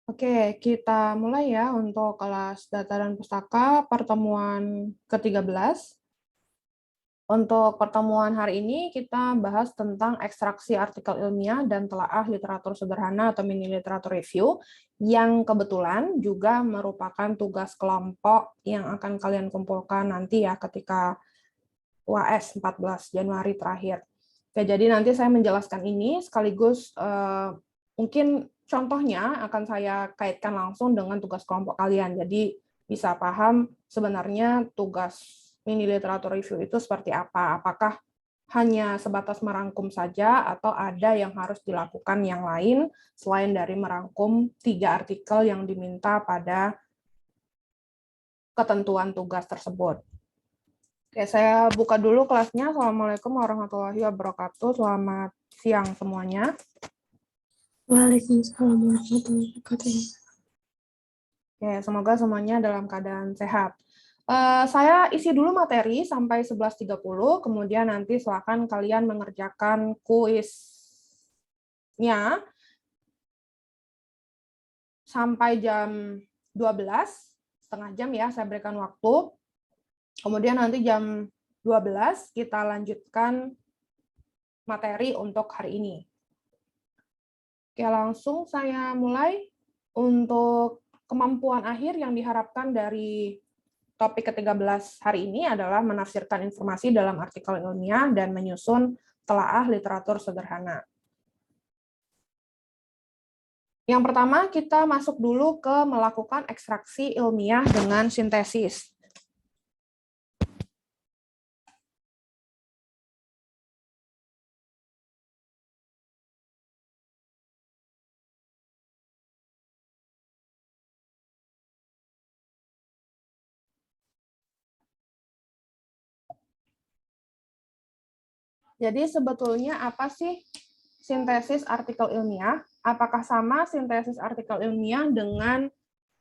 Oke, kita mulai ya untuk kelas Data dan Pustaka pertemuan ke-13. Untuk pertemuan hari ini kita bahas tentang ekstraksi artikel ilmiah dan telaah literatur sederhana atau mini literatur review yang kebetulan juga merupakan tugas kelompok yang akan kalian kumpulkan nanti ya ketika UAS 14 Januari terakhir. Oke, jadi nanti saya menjelaskan ini sekaligus mungkin contohnya akan saya kaitkan langsung dengan tugas kelompok kalian. Jadi bisa paham sebenarnya tugas mini literatur review itu seperti apa. Apakah hanya sebatas merangkum saja atau ada yang harus dilakukan yang lain selain dari merangkum 3 artikel yang diminta pada ketentuan tugas tersebut. Oke, saya buka dulu kelasnya. Assalamualaikum warahmatullahi wabarakatuh. Selamat siang semuanya. Waalaikumsalam warahmatullahi wabarakatuh. Oke, semoga semuanya dalam keadaan sehat. Saya isi dulu materi sampai 11.30, kemudian nanti silakan kalian mengerjakan kuisnya sampai jam 12, setengah jam ya, saya berikan waktu. Kemudian nanti jam 12 kita lanjutkan materi untuk hari ini. Oke, langsung saya mulai. Untuk kemampuan akhir yang diharapkan dari topik ke-13 hari ini adalah menafsirkan informasi dalam artikel ilmiah dan menyusun telaah literatur sederhana. Yang pertama, kita masuk dulu ke melakukan ekstraksi ilmiah dengan sintesis. Jadi sebetulnya apa sih sintesis artikel ilmiah? Apakah sama sintesis artikel ilmiah dengan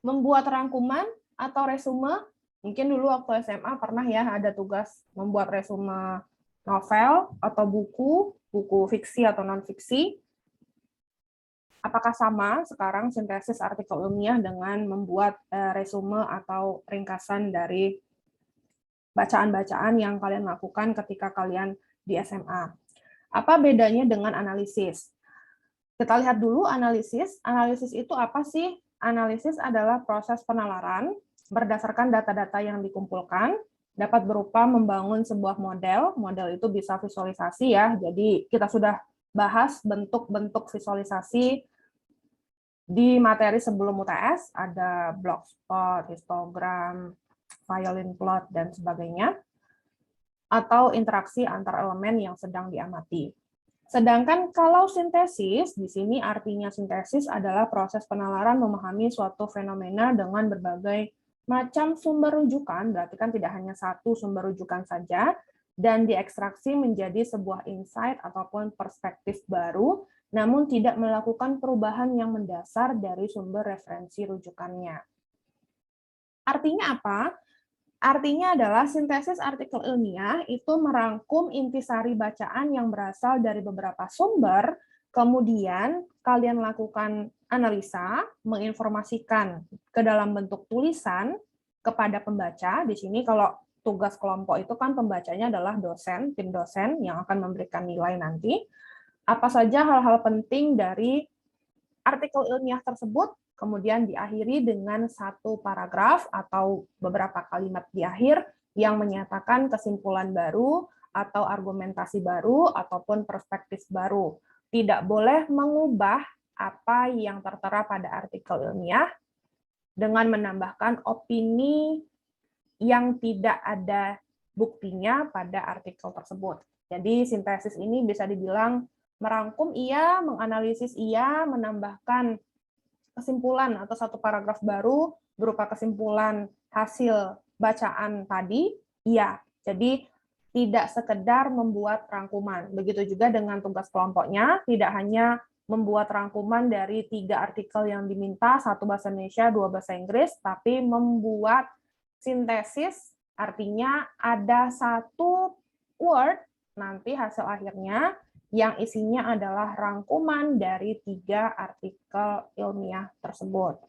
membuat rangkuman atau resume? Mungkin dulu waktu SMA pernah ya ada tugas membuat resume novel atau buku fiksi atau non-fiksi. Apakah sama sekarang sintesis artikel ilmiah dengan membuat resume atau ringkasan dari bacaan-bacaan yang kalian lakukan ketika kalian di SMA? Apa bedanya dengan analisis? Kita lihat dulu analisis. Analisis itu apa sih? Analisis adalah proses penalaran berdasarkan data-data yang dikumpulkan, dapat berupa membangun sebuah model. Model itu bisa visualisasi ya. Jadi kita sudah bahas bentuk-bentuk visualisasi di materi sebelum UTS, ada blogspot, histogram, violin plot, dan sebagainya, atau interaksi antar elemen yang sedang diamati. Sedangkan kalau sintesis, di sini artinya sintesis adalah proses penalaran memahami suatu fenomena dengan berbagai macam sumber rujukan, berarti kan tidak hanya satu sumber rujukan saja, dan diekstraksi menjadi sebuah insight ataupun perspektif baru, namun tidak melakukan perubahan yang mendasar dari sumber referensi rujukannya. Artinya apa? Artinya adalah sintesis artikel ilmiah itu merangkum intisari bacaan yang berasal dari beberapa sumber, kemudian kalian lakukan analisa, menginformasikan ke dalam bentuk tulisan kepada pembaca. Di sini kalau tugas kelompok itu kan pembacanya adalah dosen, tim dosen yang akan memberikan nilai nanti. Apa saja hal-hal penting dari artikel ilmiah tersebut, kemudian diakhiri dengan satu paragraf atau beberapa kalimat di akhir yang menyatakan kesimpulan baru atau argumentasi baru ataupun perspektif baru. Tidak boleh mengubah apa yang tertera pada artikel ilmiah dengan menambahkan opini yang tidak ada buktinya pada artikel tersebut. Jadi sintesis ini bisa dibilang merangkum iya, menganalisis iya, menambahkan kesimpulan atau satu paragraf baru berupa kesimpulan hasil bacaan tadi, iya. Jadi tidak sekedar membuat rangkuman. Begitu juga dengan tugas kelompoknya, tidak hanya membuat rangkuman dari 3 artikel yang diminta, 1 bahasa Indonesia, 2 bahasa Inggris, tapi membuat sintesis, artinya ada satu word nanti hasil akhirnya yang isinya adalah rangkuman dari 3 artikel ilmiah tersebut.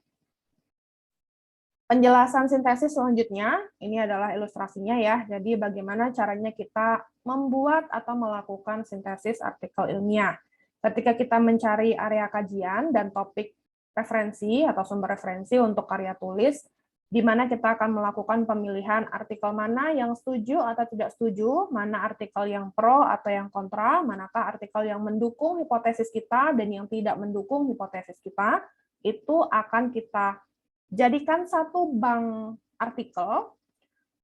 Penjelasan sintesis selanjutnya, ini adalah ilustrasinya ya. Jadi bagaimana caranya kita membuat atau melakukan sintesis artikel ilmiah. Ketika kita mencari area kajian dan topik referensi atau sumber referensi untuk karya tulis, di mana kita akan melakukan pemilihan artikel mana yang setuju atau tidak setuju, mana artikel yang pro atau yang kontra, manakah artikel yang mendukung hipotesis kita dan yang tidak mendukung hipotesis kita, itu akan kita jadikan satu bank artikel,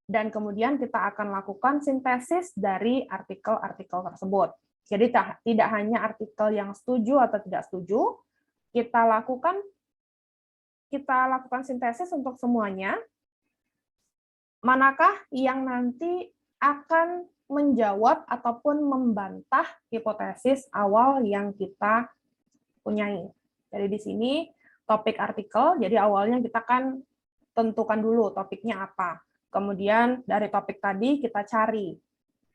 dan kemudian kita akan lakukan sintesis dari artikel-artikel tersebut. Jadi tidak hanya artikel yang setuju atau tidak setuju, kita lakukan sintesis untuk semuanya, manakah yang nanti akan menjawab ataupun membantah hipotesis awal yang kita punyai. Jadi di sini topik artikel, jadi awalnya kita kan tentukan dulu topiknya apa. Kemudian dari topik tadi kita cari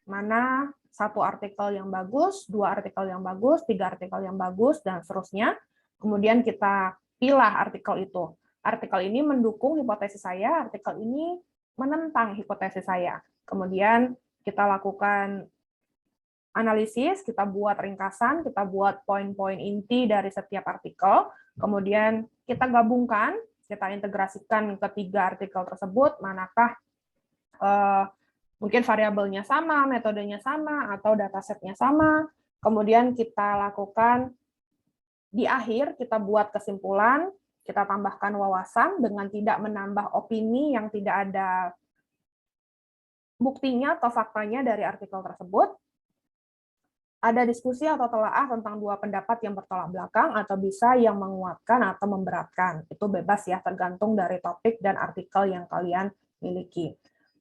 mana satu artikel yang bagus, 2 artikel yang bagus, 3 artikel yang bagus, dan seterusnya. Kemudian kita pilah artikel itu. Artikel ini mendukung hipotesis saya, artikel ini menentang hipotesis saya. Kemudian kita lakukan analisis, kita buat ringkasan, kita buat poin-poin inti dari setiap artikel, kemudian kita gabungkan, kita integrasikan ketiga artikel tersebut, manakah mungkin variabelnya sama, metodenya sama, atau datasetnya sama, kemudian kita lakukan di akhir, kita buat kesimpulan, kita tambahkan wawasan dengan tidak menambah opini yang tidak ada buktinya atau faktanya dari artikel tersebut. Ada diskusi atau telaah tentang 2 pendapat yang bertolak belakang, atau bisa yang menguatkan atau memberatkan. Itu bebas ya, tergantung dari topik dan artikel yang kalian miliki.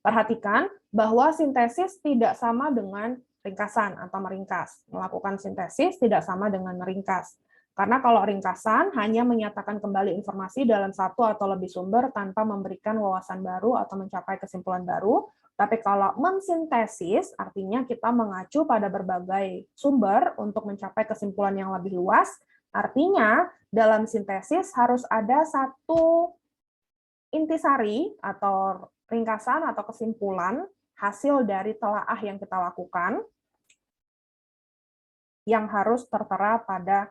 Perhatikan bahwa sintesis tidak sama dengan ringkasan atau meringkas. Melakukan sintesis tidak sama dengan meringkas. Karena kalau ringkasan hanya menyatakan kembali informasi dalam satu atau lebih sumber tanpa memberikan wawasan baru atau mencapai kesimpulan baru. Tapi kalau mensintesis, artinya kita mengacu pada berbagai sumber untuk mencapai kesimpulan yang lebih luas. Artinya, dalam sintesis harus ada satu intisari atau ringkasan atau kesimpulan hasil dari telaah yang kita lakukan yang harus tertera pada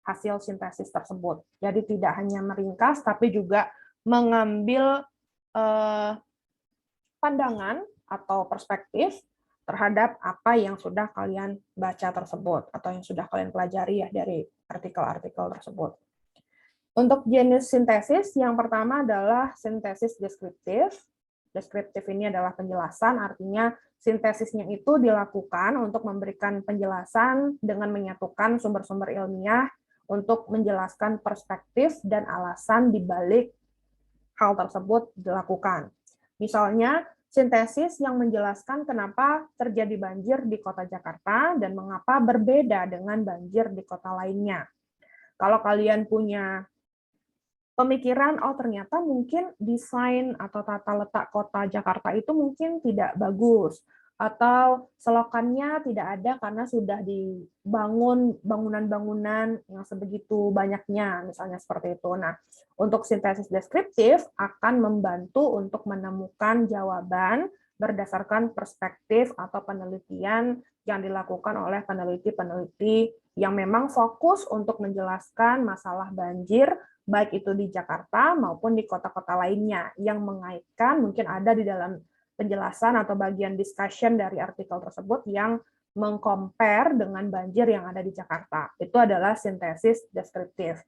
hasil sintesis tersebut. Jadi tidak hanya meringkas, tapi juga mengambil pandangan atau perspektif terhadap apa yang sudah kalian baca tersebut atau yang sudah kalian pelajari ya dari artikel-artikel tersebut. Untuk jenis sintesis, yang pertama adalah sintesis deskriptif. Deskriptif ini adalah penjelasan, artinya sintesisnya itu dilakukan untuk memberikan penjelasan dengan menyatukan sumber-sumber ilmiah untuk menjelaskan perspektif dan alasan di balik hal tersebut dilakukan. Misalnya, sintesis yang menjelaskan kenapa terjadi banjir di kota Jakarta dan mengapa berbeda dengan banjir di kota lainnya. Kalau kalian punya pemikiran, oh ternyata mungkin desain atau tata letak kota Jakarta itu mungkin tidak bagus, atau selokannya tidak ada karena sudah dibangun bangunan-bangunan yang sebegitu banyaknya, misalnya seperti itu. Nah, untuk sintesis deskriptif akan membantu untuk menemukan jawaban berdasarkan perspektif atau penelitian yang dilakukan oleh peneliti-peneliti yang memang fokus untuk menjelaskan masalah banjir, baik itu di Jakarta maupun di kota-kota lainnya, yang mengaitkan mungkin ada di dalam penjelasan atau bagian discussion dari artikel tersebut yang mengcompare dengan banjir yang ada di Jakarta. Itu adalah sintesis deskriptif.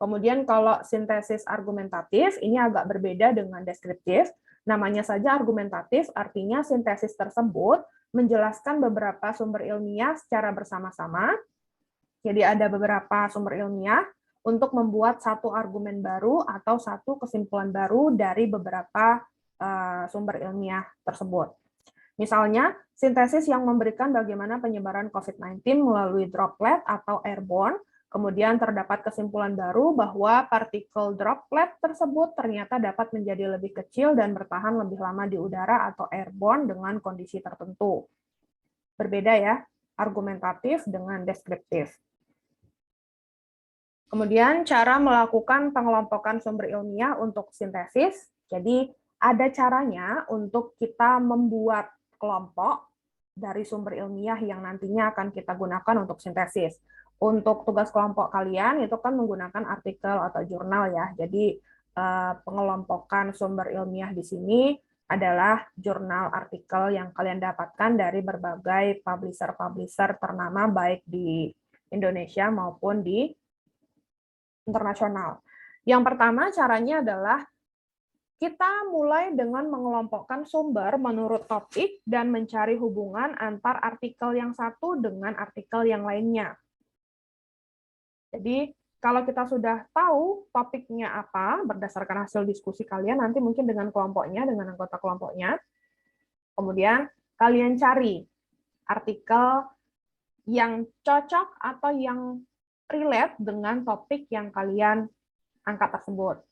Kemudian kalau sintesis argumentatif, ini agak berbeda dengan deskriptif. Namanya saja argumentatif, artinya sintesis tersebut menjelaskan beberapa sumber ilmiah secara bersama-sama. Jadi ada beberapa sumber ilmiah untuk membuat satu argumen baru atau satu kesimpulan baru dari beberapa sumber ilmiah tersebut. Misalnya, sintesis yang memberikan bagaimana penyebaran COVID-19 melalui droplet atau airborne, kemudian terdapat kesimpulan baru bahwa partikel droplet tersebut ternyata dapat menjadi lebih kecil dan bertahan lebih lama di udara atau airborne dengan kondisi tertentu. Berbeda ya. argumentatif dengan deskriptif. Kemudian cara melakukan pengelompokan sumber ilmiah untuk sintesis. Jadi ada caranya untuk kita membuat kelompok dari sumber ilmiah yang nantinya akan kita gunakan untuk sintesis. Untuk tugas kelompok kalian itu kan menggunakan artikel atau jurnal ya. Jadi pengelompokan sumber ilmiah di sini adalah jurnal artikel yang kalian dapatkan dari berbagai publisher-publisher ternama baik di Indonesia maupun di internasional. Yang pertama caranya adalah kita mulai dengan mengelompokkan sumber menurut topik dan mencari hubungan antar artikel yang satu dengan artikel yang lainnya. Jadi, kalau kita sudah tahu topiknya apa, berdasarkan hasil diskusi kalian, nanti mungkin dengan kelompoknya, dengan anggota kelompoknya, kemudian kalian cari artikel yang cocok atau yang relate dengan topik yang kalian angkat tersebut.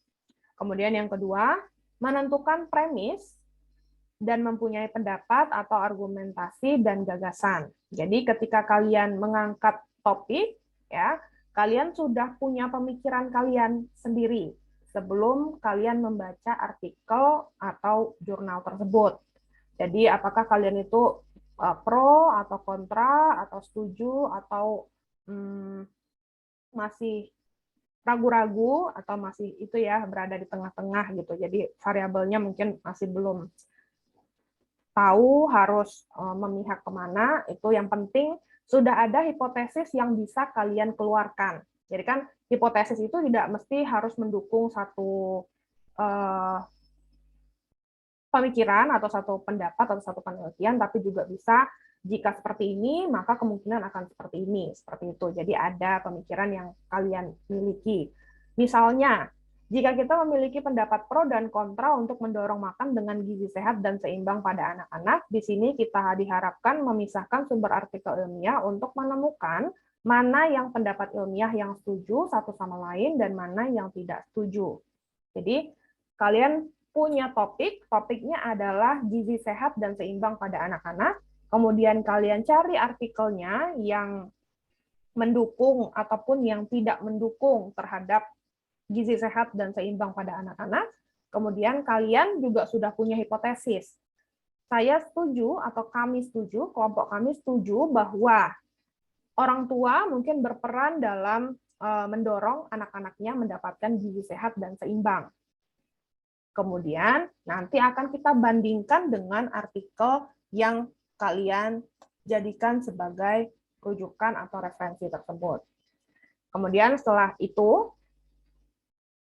Kemudian yang kedua, menentukan premis dan mempunyai pendapat atau argumentasi dan gagasan. Jadi ketika kalian mengangkat topik, ya, kalian sudah punya pemikiran kalian sendiri sebelum kalian membaca artikel atau jurnal tersebut. Jadi apakah kalian itu pro atau kontra atau setuju atau masih ragu-ragu atau masih itu ya berada di tengah-tengah gitu. Jadi variabelnya mungkin masih belum tahu harus memihak kemana. Itu yang penting sudah ada hipotesis yang bisa kalian keluarkan. Jadi kan hipotesis itu tidak mesti harus mendukung satu pemikiran atau satu pendapat atau satu penelitian, tapi juga bisa jika seperti ini, maka kemungkinan akan seperti ini, seperti itu. Jadi ada pemikiran yang kalian miliki. Misalnya, jika kita memiliki pendapat pro dan kontra untuk mendorong makan dengan gizi sehat dan seimbang pada anak-anak, di sini kita diharapkan memisahkan sumber artikel ilmiah untuk menemukan mana yang pendapat ilmiah yang setuju satu sama lain dan mana yang tidak setuju. Jadi, kalian punya topiknya adalah gizi sehat dan seimbang pada anak-anak. Kemudian kalian cari artikelnya yang mendukung ataupun yang tidak mendukung terhadap gizi sehat dan seimbang pada anak-anak. Kemudian kalian juga sudah punya hipotesis. Saya setuju atau kami setuju, kelompok kami setuju bahwa orang tua mungkin berperan dalam mendorong anak-anaknya mendapatkan gizi sehat dan seimbang. Kemudian nanti akan kita bandingkan dengan artikel yang kalian jadikan sebagai rujukan atau referensi tersebut. Kemudian setelah itu,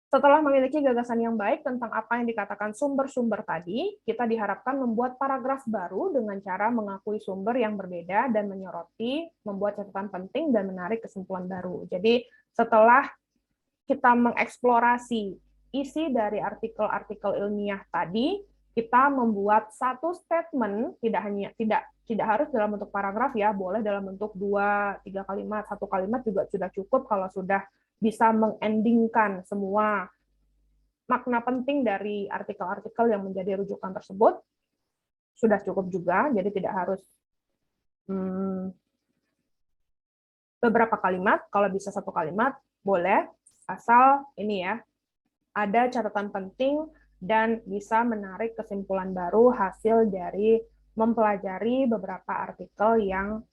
setelah memiliki gagasan yang baik tentang apa yang dikatakan sumber-sumber tadi, kita diharapkan membuat paragraf baru dengan cara mengakui sumber yang berbeda dan menyoroti, membuat catatan penting dan menarik kesimpulan baru. Jadi setelah kita mengeksplorasi isi dari artikel-artikel ilmiah tadi, kita membuat satu statement, tidak harus dalam bentuk paragraf ya, boleh dalam bentuk 2-3 kalimat, 1 kalimat juga sudah cukup kalau sudah bisa mengendingkan semua makna penting dari artikel-artikel yang menjadi rujukan tersebut, sudah cukup juga, jadi tidak harus beberapa kalimat, kalau bisa 1 kalimat, boleh, asal ini ya, ada catatan penting dan bisa menarik kesimpulan baru hasil dari mempelajari beberapa artikel yang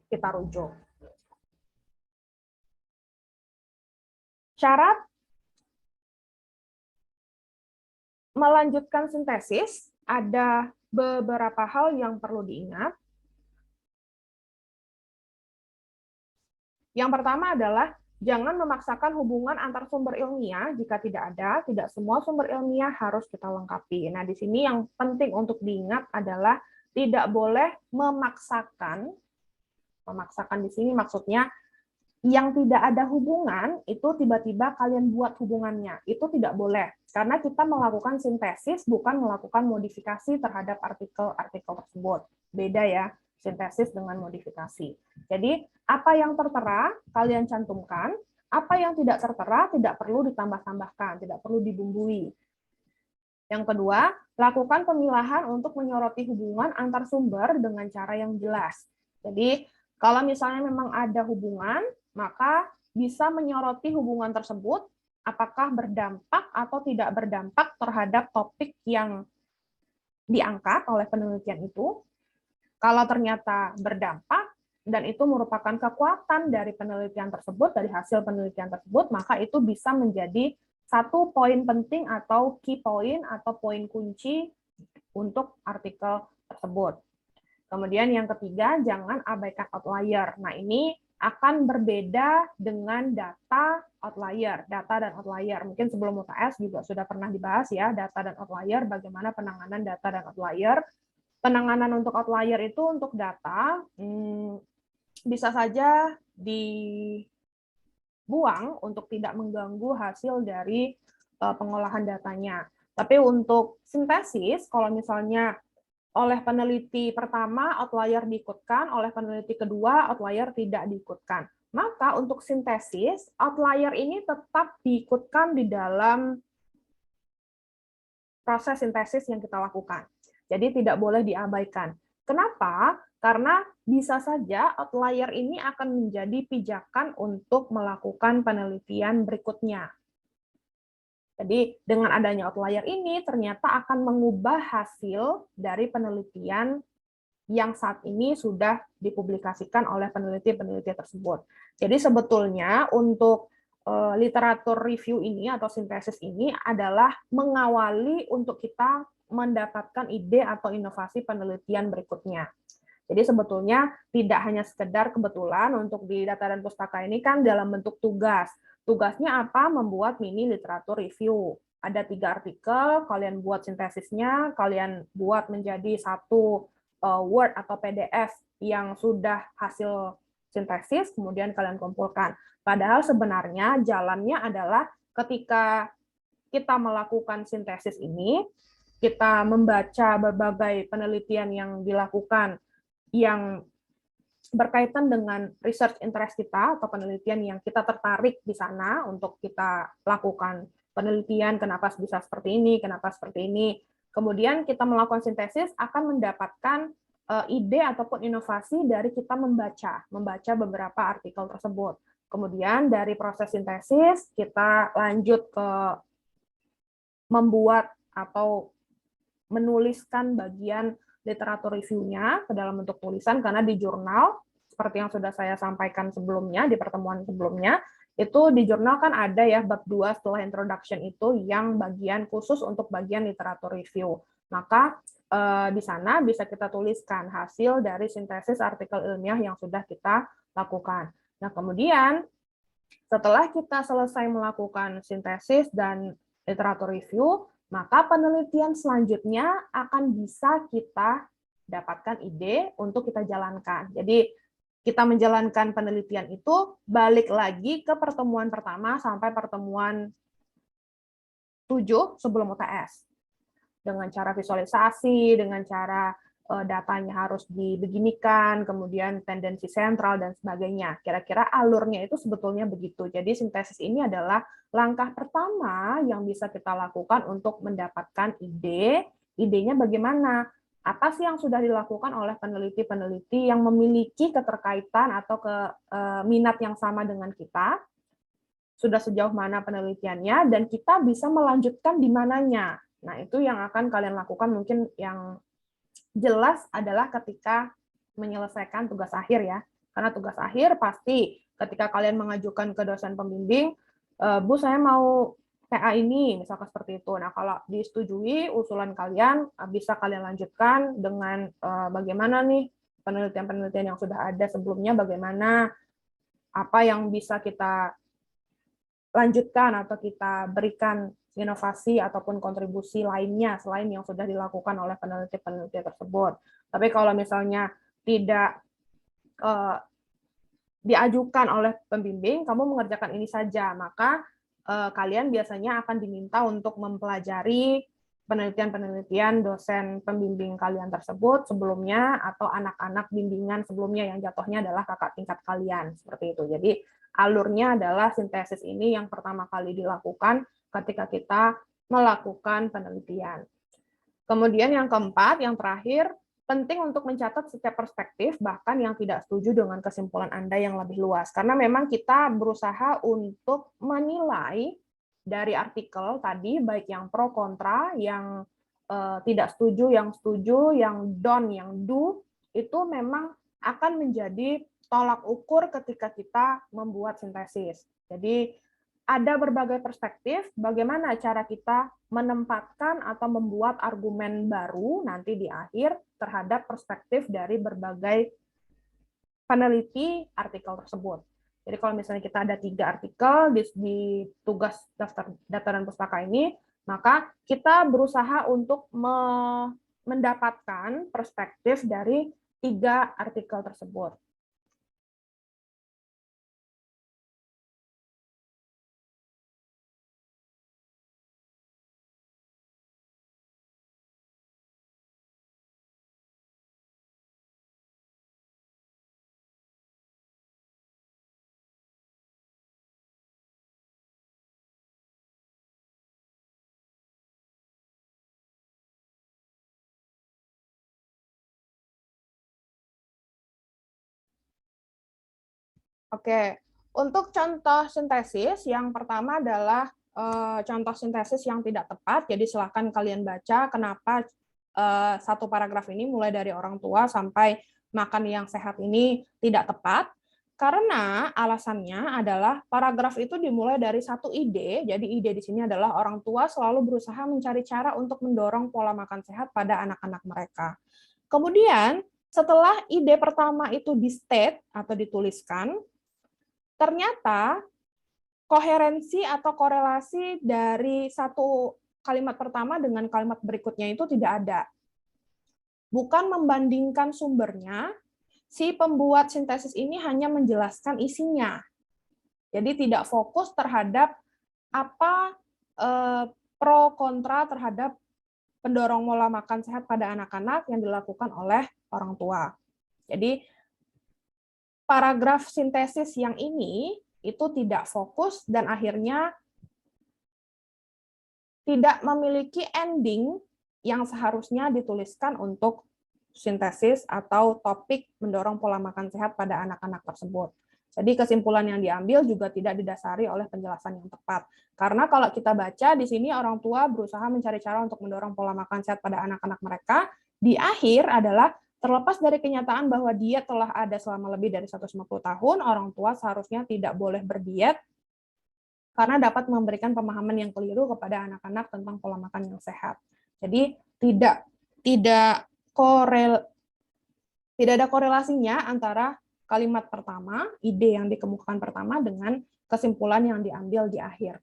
kita rujuk. Syarat melanjutkan sintesis, ada beberapa hal yang perlu diingat. Yang pertama adalah jangan memaksakan hubungan antar sumber ilmiah jika tidak ada, tidak semua sumber ilmiah harus kita lengkapi. Nah, di sini yang penting untuk diingat adalah tidak boleh memaksakan di sini maksudnya yang tidak ada hubungan itu tiba-tiba kalian buat hubungannya. Itu tidak boleh, karena kita melakukan sintesis bukan melakukan modifikasi terhadap artikel-artikel tersebut. Beda ya, sintesis dengan modifikasi. Jadi, apa yang tertera, kalian cantumkan. Apa yang tidak tertera, tidak perlu ditambah-tambahkan, tidak perlu dibumbui. Yang kedua, lakukan pemilahan untuk menyoroti hubungan antar sumber dengan cara yang jelas. Jadi, Kalau misalnya memang ada hubungan, maka bisa menyoroti hubungan tersebut, apakah berdampak atau tidak berdampak terhadap topik yang diangkat oleh penelitian itu. Kalau ternyata berdampak, dan itu merupakan kekuatan dari penelitian tersebut, dari hasil penelitian tersebut, maka itu bisa menjadi satu poin penting atau key point atau poin kunci untuk artikel tersebut. Kemudian yang ketiga, jangan abaikan outlier. Nah, ini akan berbeda dengan data outlier, data dan outlier. Mungkin sebelum UTS juga sudah pernah dibahas ya, data dan outlier, bagaimana penanganan data dan outlier. Penanganan untuk outlier itu untuk data, bisa saja dibuang untuk tidak mengganggu hasil dari pengolahan datanya. Tapi untuk sintesis, kalau misalnya oleh peneliti pertama outlier diikutkan, oleh peneliti kedua outlier tidak diikutkan. Maka untuk sintesis, outlier ini tetap diikutkan di dalam proses sintesis yang kita lakukan. Jadi tidak boleh diabaikan. Kenapa? Karena bisa saja outlier ini akan menjadi pijakan untuk melakukan penelitian berikutnya. Jadi dengan adanya outlier ini ternyata akan mengubah hasil dari penelitian yang saat ini sudah dipublikasikan oleh peneliti-peneliti tersebut. Jadi sebetulnya untuk literatur review ini atau sintesis ini adalah mengawali untuk kita mendapatkan ide atau inovasi penelitian berikutnya. Jadi sebetulnya tidak hanya sekedar kebetulan untuk di data dan pustaka ini kan dalam bentuk tugas. Tugasnya apa? Membuat mini literatur review. Ada 3 artikel, kalian buat sintesisnya, kalian buat menjadi satu Word atau PDF yang sudah hasil sintesis, kemudian kalian kumpulkan. Padahal sebenarnya jalannya adalah ketika kita melakukan sintesis ini, kita membaca berbagai penelitian yang dilakukan yang berkaitan dengan research interest kita atau penelitian yang kita tertarik di sana untuk kita lakukan penelitian, kenapa bisa seperti ini, kenapa seperti ini. Kemudian kita melakukan sintesis akan mendapatkan ide ataupun inovasi dari kita membaca beberapa artikel tersebut. Kemudian dari proses sintesis kita lanjut ke membuat atau menuliskan bagian literatur review-nya ke dalam bentuk tulisan, karena di jurnal, seperti yang sudah saya sampaikan sebelumnya, di pertemuan sebelumnya, itu di jurnal kan ada ya bab 2 setelah introduction itu yang bagian khusus untuk bagian literatur review. Maka di sana bisa kita tuliskan hasil dari sintesis artikel ilmiah yang sudah kita lakukan. Nah, kemudian setelah kita selesai melakukan sintesis dan literatur review, maka penelitian selanjutnya akan bisa kita dapatkan ide untuk kita jalankan. Jadi kita menjalankan penelitian itu balik lagi ke pertemuan pertama sampai pertemuan 7 sebelum UTS. Dengan cara visualisasi, dengan cara datanya harus dibeginikan, kemudian tendensi sentral, dan sebagainya. Kira-kira alurnya itu sebetulnya begitu. Jadi sintesis ini adalah langkah pertama yang bisa kita lakukan untuk mendapatkan ide. Idenya bagaimana? Apa sih yang sudah dilakukan oleh peneliti-peneliti yang memiliki keterkaitan atau minat yang sama dengan kita? Sudah sejauh mana penelitiannya, dan kita bisa melanjutkan di mananya. Nah, itu yang akan kalian lakukan. Mungkin yang jelas adalah ketika menyelesaikan tugas akhir ya. Karena tugas akhir pasti ketika kalian mengajukan ke dosen pembimbing, Bu saya mau TA ini, misalkan seperti itu. Nah, kalau disetujui usulan kalian, bisa kalian lanjutkan dengan bagaimana nih penelitian-penelitian yang sudah ada sebelumnya, bagaimana, apa yang bisa kita lanjutkan atau kita berikan inovasi ataupun kontribusi lainnya selain yang sudah dilakukan oleh peneliti-peneliti tersebut. Tapi kalau misalnya tidak diajukan oleh pembimbing, kamu mengerjakan ini saja, maka kalian biasanya akan diminta untuk mempelajari penelitian-penelitian dosen pembimbing kalian tersebut sebelumnya, atau anak-anak bimbingan sebelumnya yang jatuhnya adalah kakak tingkat kalian, seperti itu. Jadi alurnya adalah sintesis ini yang pertama kali dilakukan ketika kita melakukan penelitian. Kemudian yang keempat, yang terakhir, penting untuk mencatat setiap perspektif, bahkan yang tidak setuju dengan kesimpulan Anda yang lebih luas. Karena memang kita berusaha untuk menilai dari artikel tadi, baik yang pro kontra, yang tidak setuju, yang don't, yang do, itu memang akan menjadi tolak ukur ketika kita membuat sintesis. Jadi ada berbagai perspektif, bagaimana cara kita menempatkan atau membuat argumen baru nanti di akhir terhadap perspektif dari berbagai peneliti artikel tersebut. Jadi kalau misalnya kita ada 3 artikel di tugas daftar data dan pustaka ini, maka kita berusaha untuk mendapatkan perspektif dari 3 artikel tersebut. Oke, untuk contoh sintesis, yang pertama adalah contoh sintesis yang tidak tepat. Jadi silahkan kalian baca kenapa satu paragraf ini mulai dari orang tua sampai makan yang sehat ini tidak tepat. Karena alasannya adalah paragraf itu dimulai dari satu ide. Jadi ide di sini adalah orang tua selalu berusaha mencari cara untuk mendorong pola makan sehat pada anak-anak mereka. Kemudian setelah ide pertama itu di-state atau dituliskan, ternyata koherensi atau korelasi dari satu kalimat pertama dengan kalimat berikutnya itu tidak ada. Bukan membandingkan sumbernya, si pembuat sintesis ini hanya menjelaskan isinya. Jadi tidak fokus terhadap apa pro kontra terhadap pendorong pola makan sehat pada anak-anak yang dilakukan oleh orang tua. Jadi paragraf sintesis yang ini itu tidak fokus dan akhirnya tidak memiliki ending yang seharusnya dituliskan untuk sintesis atau topik mendorong pola makan sehat pada anak-anak tersebut. Jadi kesimpulan yang diambil juga tidak didasari oleh penjelasan yang tepat. Karena kalau kita baca di sini orang tua berusaha mencari cara untuk mendorong pola makan sehat pada anak-anak mereka, di akhir adalah terlepas dari kenyataan bahwa diet telah ada selama lebih dari 150 tahun, orang tua seharusnya tidak boleh berdiet karena dapat memberikan pemahaman yang keliru kepada anak-anak tentang pola makan yang sehat. Jadi tidak ada korelasinya antara kalimat pertama, ide yang dikemukakan pertama dengan kesimpulan yang diambil di akhir.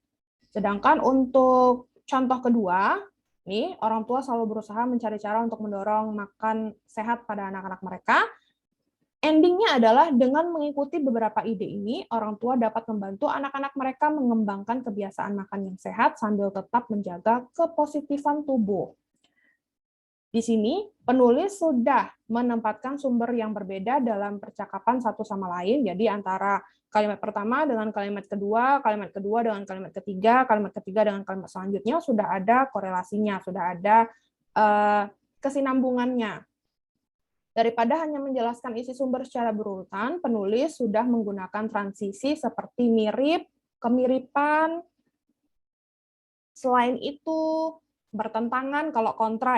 Sedangkan untuk contoh kedua, nih orang tua selalu berusaha mencari cara untuk mendorong makan sehat pada anak-anak mereka. Endingnya adalah dengan mengikuti beberapa ide ini, orang tua dapat membantu anak-anak mereka mengembangkan kebiasaan makan yang sehat sambil tetap menjaga kepositifan tubuh. Di sini, penulis sudah menempatkan sumber yang berbeda dalam percakapan satu sama lain, jadi antara kalimat pertama dengan kalimat kedua dengan kalimat ketiga dengan kalimat selanjutnya sudah ada korelasinya, sudah ada kesinambungannya. Daripada hanya menjelaskan isi sumber secara berurutan, penulis sudah menggunakan transisi seperti mirip, kemiripan, selain itu bertentangan, kalau kontra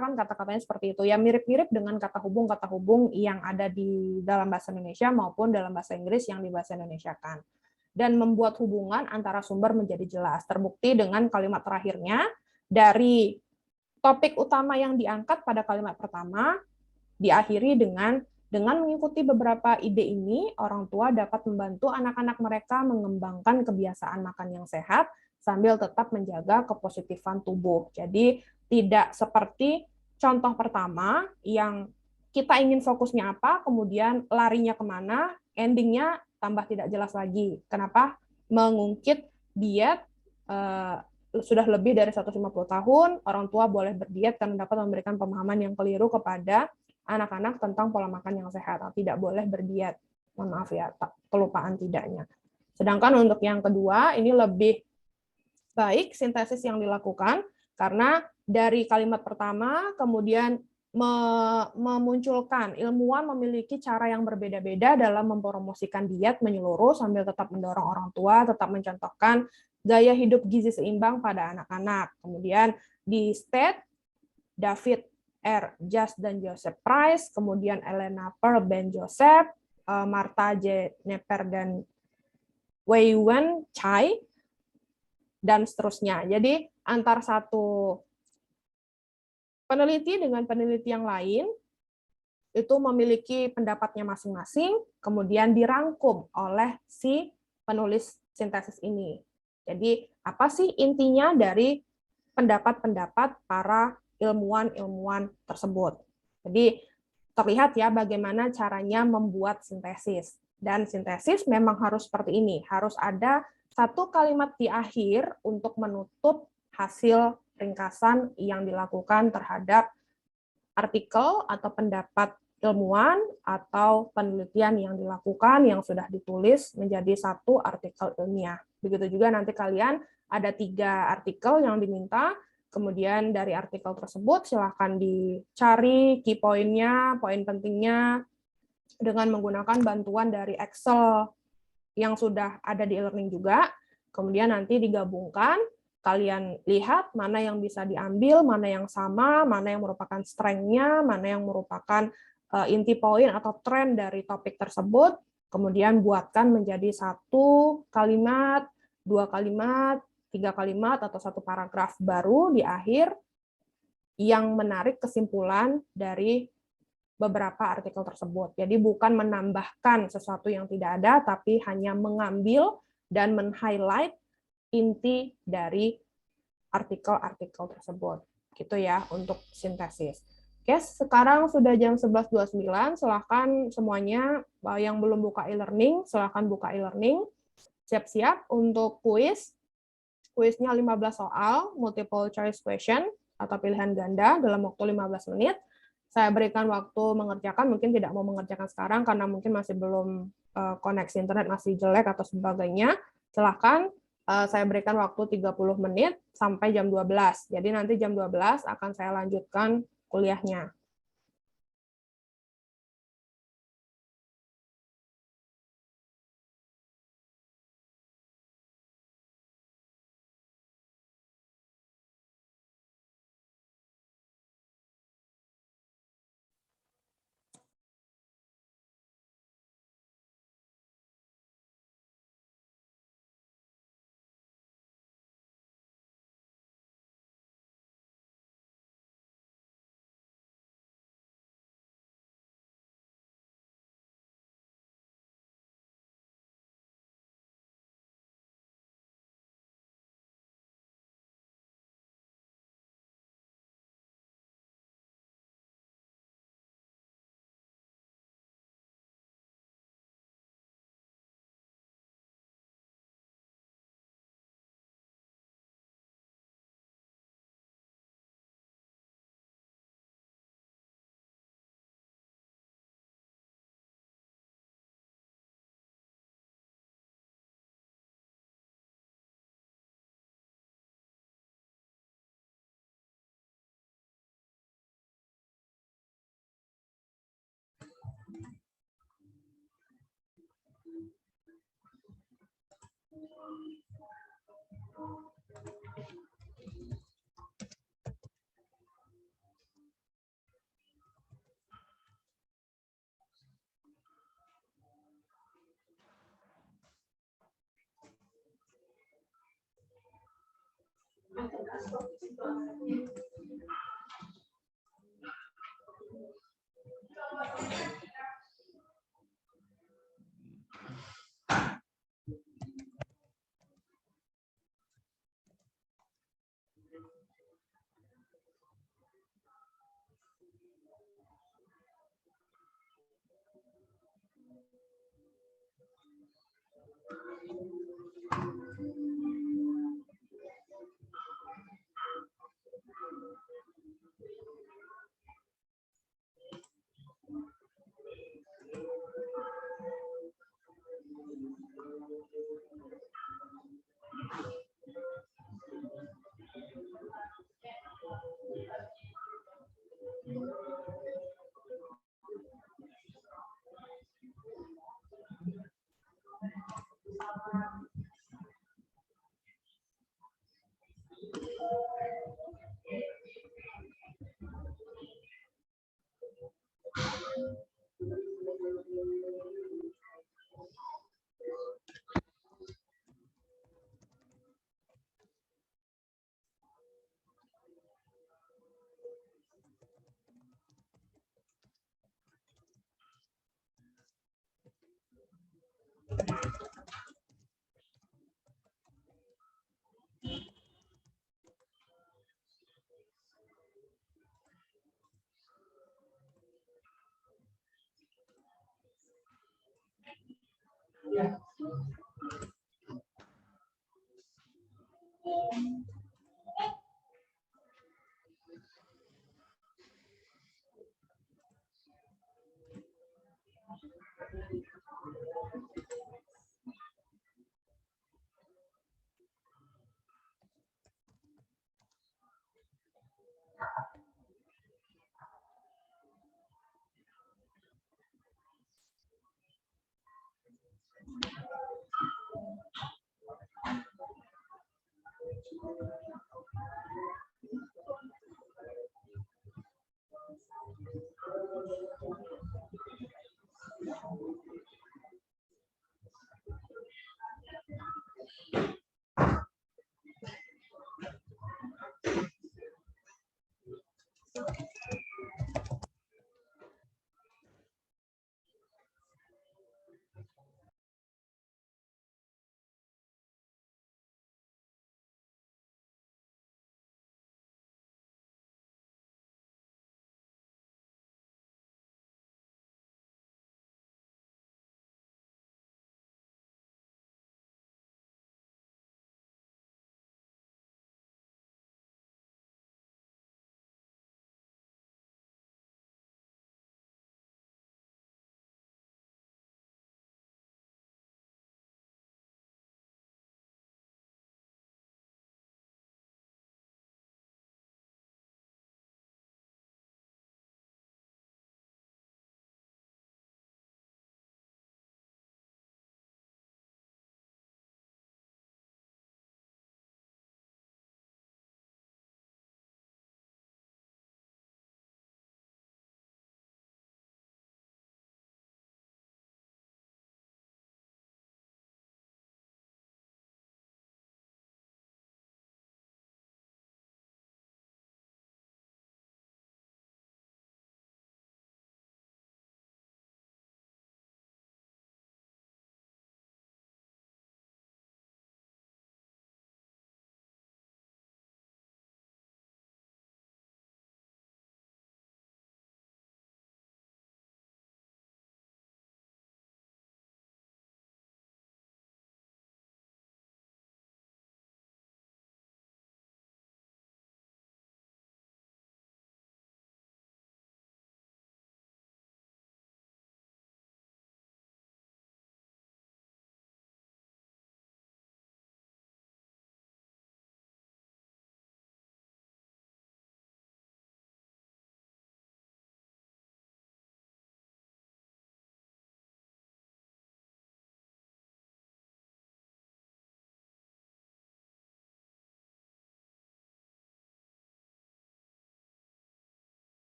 kan kata-katanya seperti itu, ya mirip-mirip dengan kata hubung yang ada di dalam bahasa Indonesia maupun dalam bahasa Inggris yang dibahasa Indonesiakan. Dan membuat hubungan antara sumber menjadi jelas, terbukti dengan kalimat terakhirnya, dari topik utama yang diangkat pada kalimat pertama, diakhiri dengan mengikuti beberapa ide ini, orang tua dapat membantu anak-anak mereka mengembangkan kebiasaan makan yang sehat sambil tetap menjaga kepositifan tubuh. Jadi tidak seperti contoh pertama yang kita ingin fokusnya apa, kemudian larinya kemana, endingnya tambah tidak jelas lagi. Kenapa? Mengungkit diet sudah lebih dari 150 tahun, orang tua boleh berdiet karena dapat memberikan pemahaman yang keliru kepada anak-anak tentang pola makan yang sehat. Tidak boleh berdiet. Mohon maaf ya, kelupaan tidaknya. Sedangkan untuk yang kedua, ini lebih baik sintesis yang dilakukan, karena dari kalimat pertama, kemudian memunculkan ilmuwan memiliki cara yang berbeda-beda dalam mempromosikan diet menyeluruh sambil tetap mendorong orang tua tetap mencontohkan gaya hidup gizi seimbang pada anak-anak. Kemudian di State, David R. Just dan Joseph Price, kemudian Elena Pearl Ben Joseph, Martha J. Neper dan Wei Wen Chai, dan seterusnya. Jadi antar satu peneliti dengan peneliti yang lain itu memiliki pendapatnya masing-masing, kemudian dirangkum oleh si penulis sintesis ini. Jadi, apa sih intinya dari pendapat-pendapat para ilmuwan-ilmuwan tersebut? Jadi, terlihat ya bagaimana caranya membuat sintesis. Dan sintesis memang harus seperti ini, harus ada satu kalimat di akhir untuk menutup hasil ringkasan yang dilakukan terhadap artikel atau pendapat ilmuwan atau penelitian yang dilakukan yang sudah ditulis menjadi satu artikel ilmiah. Begitu juga nanti kalian ada 3 artikel yang diminta, kemudian dari artikel tersebut silahkan dicari key point-nya, poin pentingnya dengan menggunakan bantuan dari Excel yang sudah ada di e-learning juga, kemudian nanti digabungkan, kalian lihat mana yang bisa diambil, mana yang sama, mana yang merupakan strength-nya, mana yang merupakan inti poin atau tren dari topik tersebut, kemudian buatkan menjadi 1 kalimat, 2 kalimat, 3 kalimat, atau 1 paragraf baru di akhir yang menarik kesimpulan dari beberapa artikel tersebut. Jadi bukan menambahkan sesuatu yang tidak ada, tapi hanya mengambil dan men-highlight inti dari artikel-artikel tersebut. Gitu ya untuk sintesis. Oke, sekarang sudah jam 11.29, silahkan semuanya yang belum buka e-learning, silahkan buka e-learning. Siap-siap untuk kuis. Kuisnya 15 soal, multiple choice question, atau pilihan ganda dalam waktu 15 menit. Saya berikan waktu mengerjakan, mungkin tidak mau mengerjakan sekarang karena mungkin masih belum koneksi internet masih jelek atau sebagainya. Silahkan saya berikan waktu 30 menit sampai jam 12. Jadi nanti jam 12 akan saya lanjutkan kuliahnya.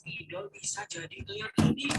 spidol bisa jadi liar ini.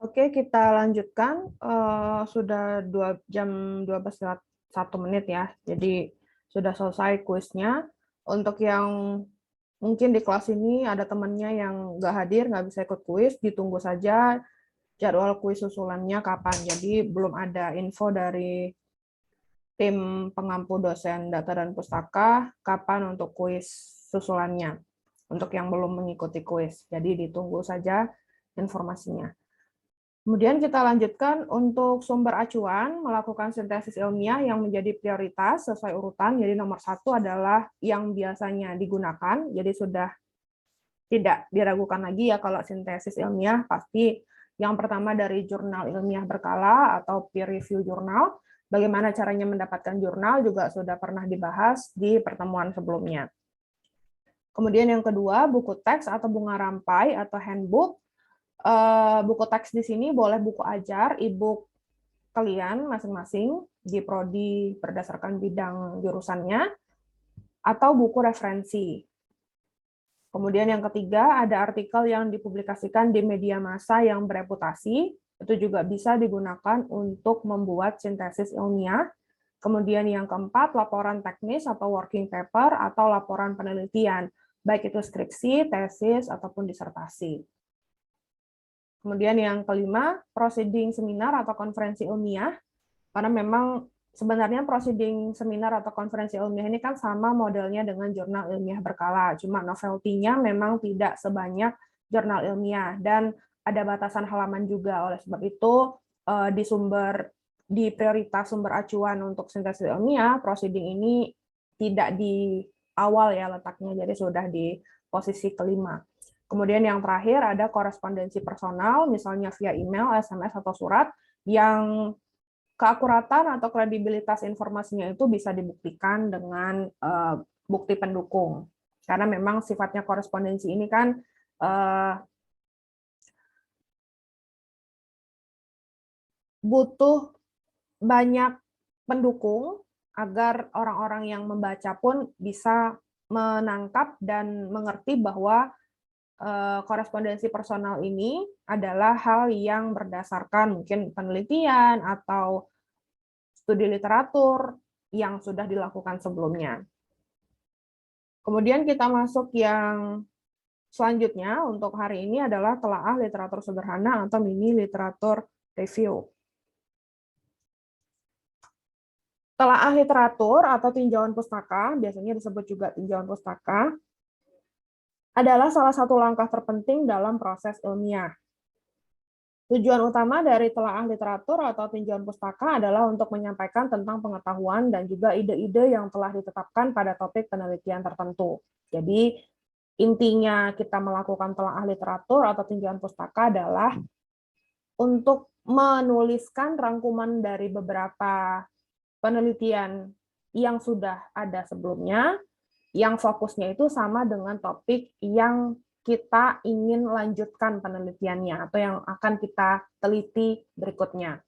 Oke, kita lanjutkan. Sudah 2 jam 12 lewat 1 menit ya. Jadi sudah selesai kuisnya. Untuk yang mungkin di kelas ini ada temannya yang nggak hadir, nggak bisa ikut kuis, ditunggu saja jadwal kuis susulannya kapan. Jadi belum ada info dari tim pengampu dosen data dan pustaka kapan untuk kuis susulannya. Untuk yang belum mengikuti kuis. Jadi ditunggu saja informasinya. Kemudian kita lanjutkan untuk sumber acuan, melakukan sintesis ilmiah yang menjadi prioritas sesuai urutan. Jadi nomor 1 adalah yang biasanya digunakan, jadi sudah tidak diragukan lagi ya kalau sintesis ilmiah, pasti yang pertama dari jurnal ilmiah berkala atau peer review jurnal. Bagaimana caranya mendapatkan jurnal juga sudah pernah dibahas di pertemuan sebelumnya. Kemudian yang kedua, buku teks atau bunga rampai atau handbook. Buku teks di sini boleh buku ajar, e-book kalian masing-masing di prodi berdasarkan bidang jurusannya, atau buku referensi. Kemudian yang ketiga, ada artikel yang dipublikasikan di media massa yang bereputasi, itu juga bisa digunakan untuk membuat sintesis ilmiah. Kemudian yang keempat, laporan teknis atau working paper atau laporan penelitian, baik itu skripsi, tesis, ataupun disertasi. Kemudian yang kelima, proceeding seminar atau konferensi ilmiah, karena memang sebenarnya proceeding seminar atau konferensi ilmiah ini kan sama modelnya dengan jurnal ilmiah berkala, cuma novelty-nya memang tidak sebanyak jurnal ilmiah, dan ada batasan halaman juga. Oleh sebab itu, di prioritas sumber acuan untuk sintesis ilmiah, proceeding ini tidak di awal ya letaknya, jadi sudah di posisi kelima. Kemudian yang terakhir ada korespondensi personal, misalnya via email, SMS, atau surat, yang keakuratan atau kredibilitas informasinya itu bisa dibuktikan dengan bukti pendukung. Karena memang sifatnya korespondensi ini kan butuh banyak pendukung agar orang-orang yang membaca pun bisa menangkap dan mengerti bahwa korespondensi personal ini adalah hal yang berdasarkan mungkin penelitian atau studi literatur yang sudah dilakukan sebelumnya. Kemudian kita masuk yang selanjutnya untuk hari ini adalah telaah literatur sederhana atau mini literatur review. Telaah literatur atau tinjauan pustaka, biasanya disebut juga tinjauan pustaka, adalah salah satu langkah terpenting dalam proses ilmiah. Tujuan utama dari telaah literatur atau tinjauan pustaka adalah untuk menyampaikan tentang pengetahuan dan juga ide-ide yang telah ditetapkan pada topik penelitian tertentu. Jadi, intinya kita melakukan telaah literatur atau tinjauan pustaka adalah untuk menuliskan rangkuman dari beberapa penelitian yang sudah ada sebelumnya, yang fokusnya itu sama dengan topik yang kita ingin lanjutkan penelitiannya atau yang akan kita teliti berikutnya.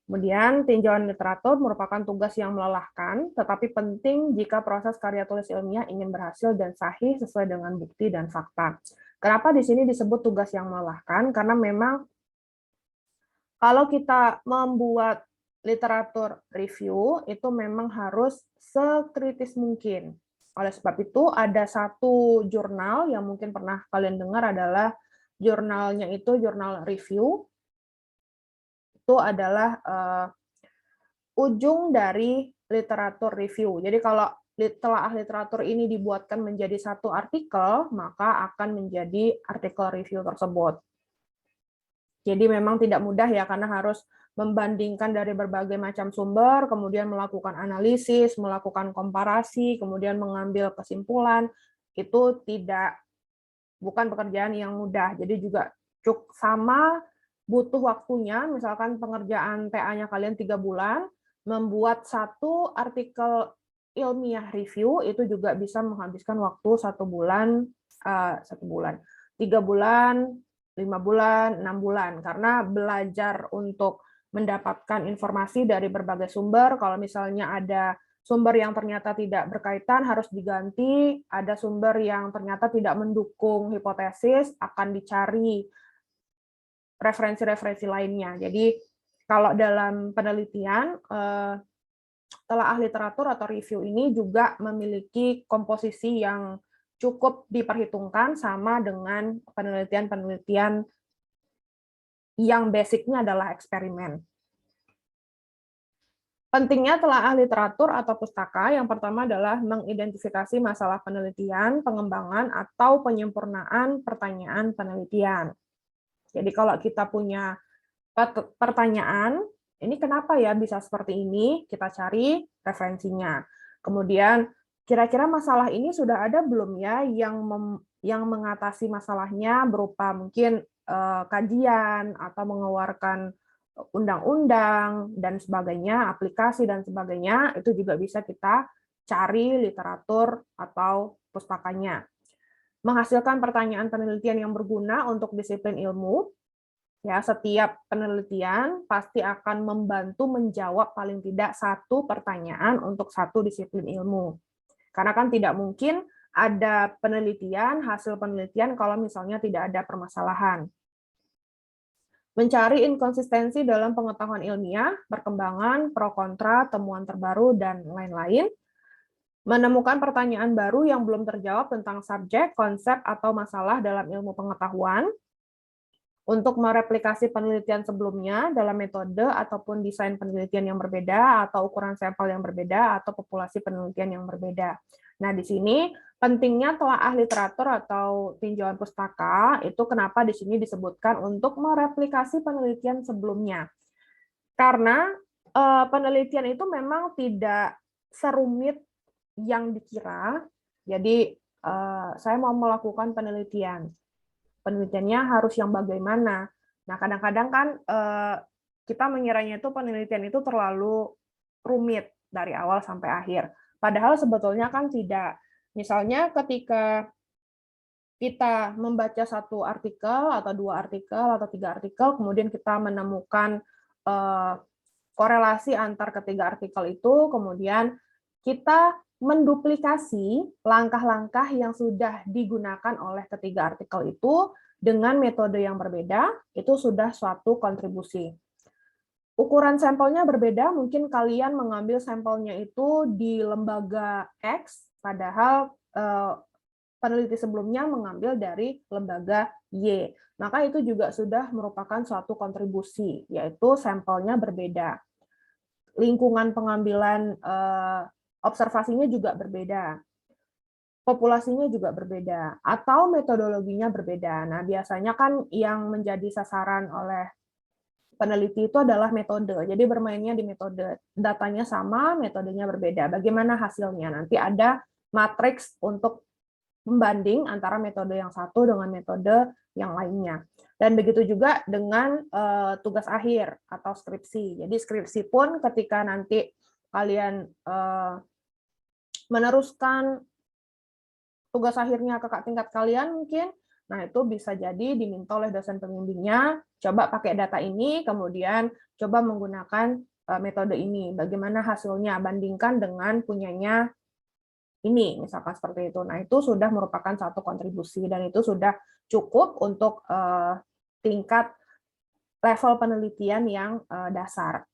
Kemudian, tinjauan literatur merupakan tugas yang melelahkan, tetapi penting jika proses karya tulis ilmiah ingin berhasil dan sahih sesuai dengan bukti dan fakta. Kenapa di sini disebut tugas yang melelahkan? Karena memang kalau kita membuat literatur review, itu memang harus sekritis mungkin. Oleh sebab itu, ada satu jurnal yang mungkin pernah kalian dengar adalah jurnalnya itu jurnal review. Itu adalah ujung dari literatur review. Jadi kalau telaah literatur ini dibuatkan menjadi satu artikel, maka akan menjadi artikel review tersebut. Jadi memang tidak mudah ya, karena harus membandingkan dari berbagai macam sumber, kemudian melakukan analisis, melakukan komparasi, kemudian mengambil kesimpulan. Itu bukan pekerjaan yang mudah. Jadi juga sama butuh waktunya, misalkan pengerjaan TA-nya kalian 3 bulan, membuat satu artikel ilmiah review itu juga bisa menghabiskan waktu 1 bulan, 3 bulan, 5 bulan, 6 bulan, karena belajar untuk mendapatkan informasi dari berbagai sumber. Kalau misalnya ada sumber yang ternyata tidak berkaitan, harus diganti. Ada sumber yang ternyata tidak mendukung hipotesis, akan dicari referensi-referensi lainnya. Jadi kalau dalam penelitian, telaah literatur atau review ini juga memiliki komposisi yang cukup diperhitungkan sama dengan penelitian-penelitian yang basicnya adalah eksperimen. Pentingnya telaah literatur atau pustaka yang pertama adalah mengidentifikasi masalah penelitian, pengembangan, atau penyempurnaan pertanyaan penelitian. Jadi kalau kita punya pertanyaan, ini kenapa ya bisa seperti ini, kita cari referensinya. Kemudian, kira-kira masalah ini sudah ada belum ya yang mengatasi masalahnya berupa mungkin kajian atau mengeluarkan undang-undang dan sebagainya, aplikasi dan sebagainya, itu juga bisa kita cari literatur atau pustakanya. Menghasilkan pertanyaan penelitian yang berguna untuk disiplin ilmu, ya, setiap penelitian pasti akan membantu menjawab paling tidak satu pertanyaan untuk satu disiplin ilmu. Karena kan tidak mungkin ada penelitian, hasil penelitian kalau misalnya tidak ada permasalahan. Mencari inkonsistensi dalam pengetahuan ilmiah, perkembangan, pro kontra, temuan terbaru, dan lain-lain. Menemukan pertanyaan baru yang belum terjawab tentang subjek, konsep, atau masalah dalam ilmu pengetahuan. Untuk mereplikasi penelitian sebelumnya dalam metode ataupun desain penelitian yang berbeda, atau ukuran sampel yang berbeda, atau populasi penelitian yang berbeda. Nah, di sini pentingnya telaah literatur atau tinjauan pustaka, itu kenapa di sini disebutkan untuk mereplikasi penelitian sebelumnya. Karena penelitian itu memang tidak serumit yang dikira, jadi saya mau melakukan penelitian. Penelitiannya harus yang bagaimana. Nah, kadang-kadang kan kita mengiranya itu penelitian itu terlalu rumit dari awal sampai akhir. Padahal sebetulnya kan tidak. Misalnya ketika kita membaca satu artikel atau dua artikel atau tiga artikel, kemudian kita menemukan korelasi antar ketiga artikel itu, kemudian kita menduplikasi langkah-langkah yang sudah digunakan oleh ketiga artikel itu dengan metode yang berbeda, itu sudah suatu kontribusi. Ukuran sampelnya berbeda, mungkin kalian mengambil sampelnya itu di lembaga X, padahal peneliti sebelumnya mengambil dari lembaga Y. Maka itu juga sudah merupakan suatu kontribusi, yaitu sampelnya berbeda. Lingkungan pengambilan observasinya juga berbeda, populasinya juga berbeda, atau metodologinya berbeda. Nah, biasanya kan yang menjadi sasaran oleh peneliti itu adalah metode. Jadi bermainnya di metode. Datanya sama, metodenya berbeda. Bagaimana hasilnya? Nanti ada matriks untuk membanding antara metode yang satu dengan metode yang lainnya. Dan begitu juga dengan tugas akhir atau skripsi. Jadi skripsi pun ketika nanti kalian meneruskan tugas akhirnya ke tingkat kalian mungkin, nah itu bisa jadi diminta oleh dosen pembimbingnya, coba pakai data ini, kemudian coba menggunakan metode ini. Bagaimana hasilnya? Bandingkan dengan punyanya ini, misalkan seperti itu. Nah, itu sudah merupakan satu kontribusi, dan itu sudah cukup untuk tingkat level penelitian yang dasar.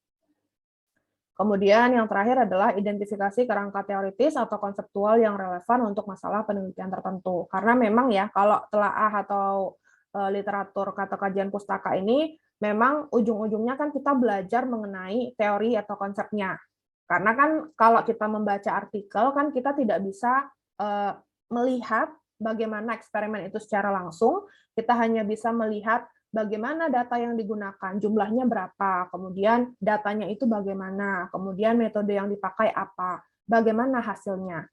Kemudian yang terakhir adalah identifikasi kerangka teoritis atau konseptual yang relevan untuk masalah penelitian tertentu. Karena memang ya, kalau telaah atau literatur kata kajian pustaka ini, memang ujung-ujungnya kan kita belajar mengenai teori atau konsepnya. Karena kan kalau kita membaca artikel, kan kita tidak bisa melihat bagaimana eksperimen itu secara langsung, kita hanya bisa melihat bagaimana data yang digunakan, jumlahnya berapa, kemudian datanya itu bagaimana, kemudian metode yang dipakai apa, bagaimana hasilnya.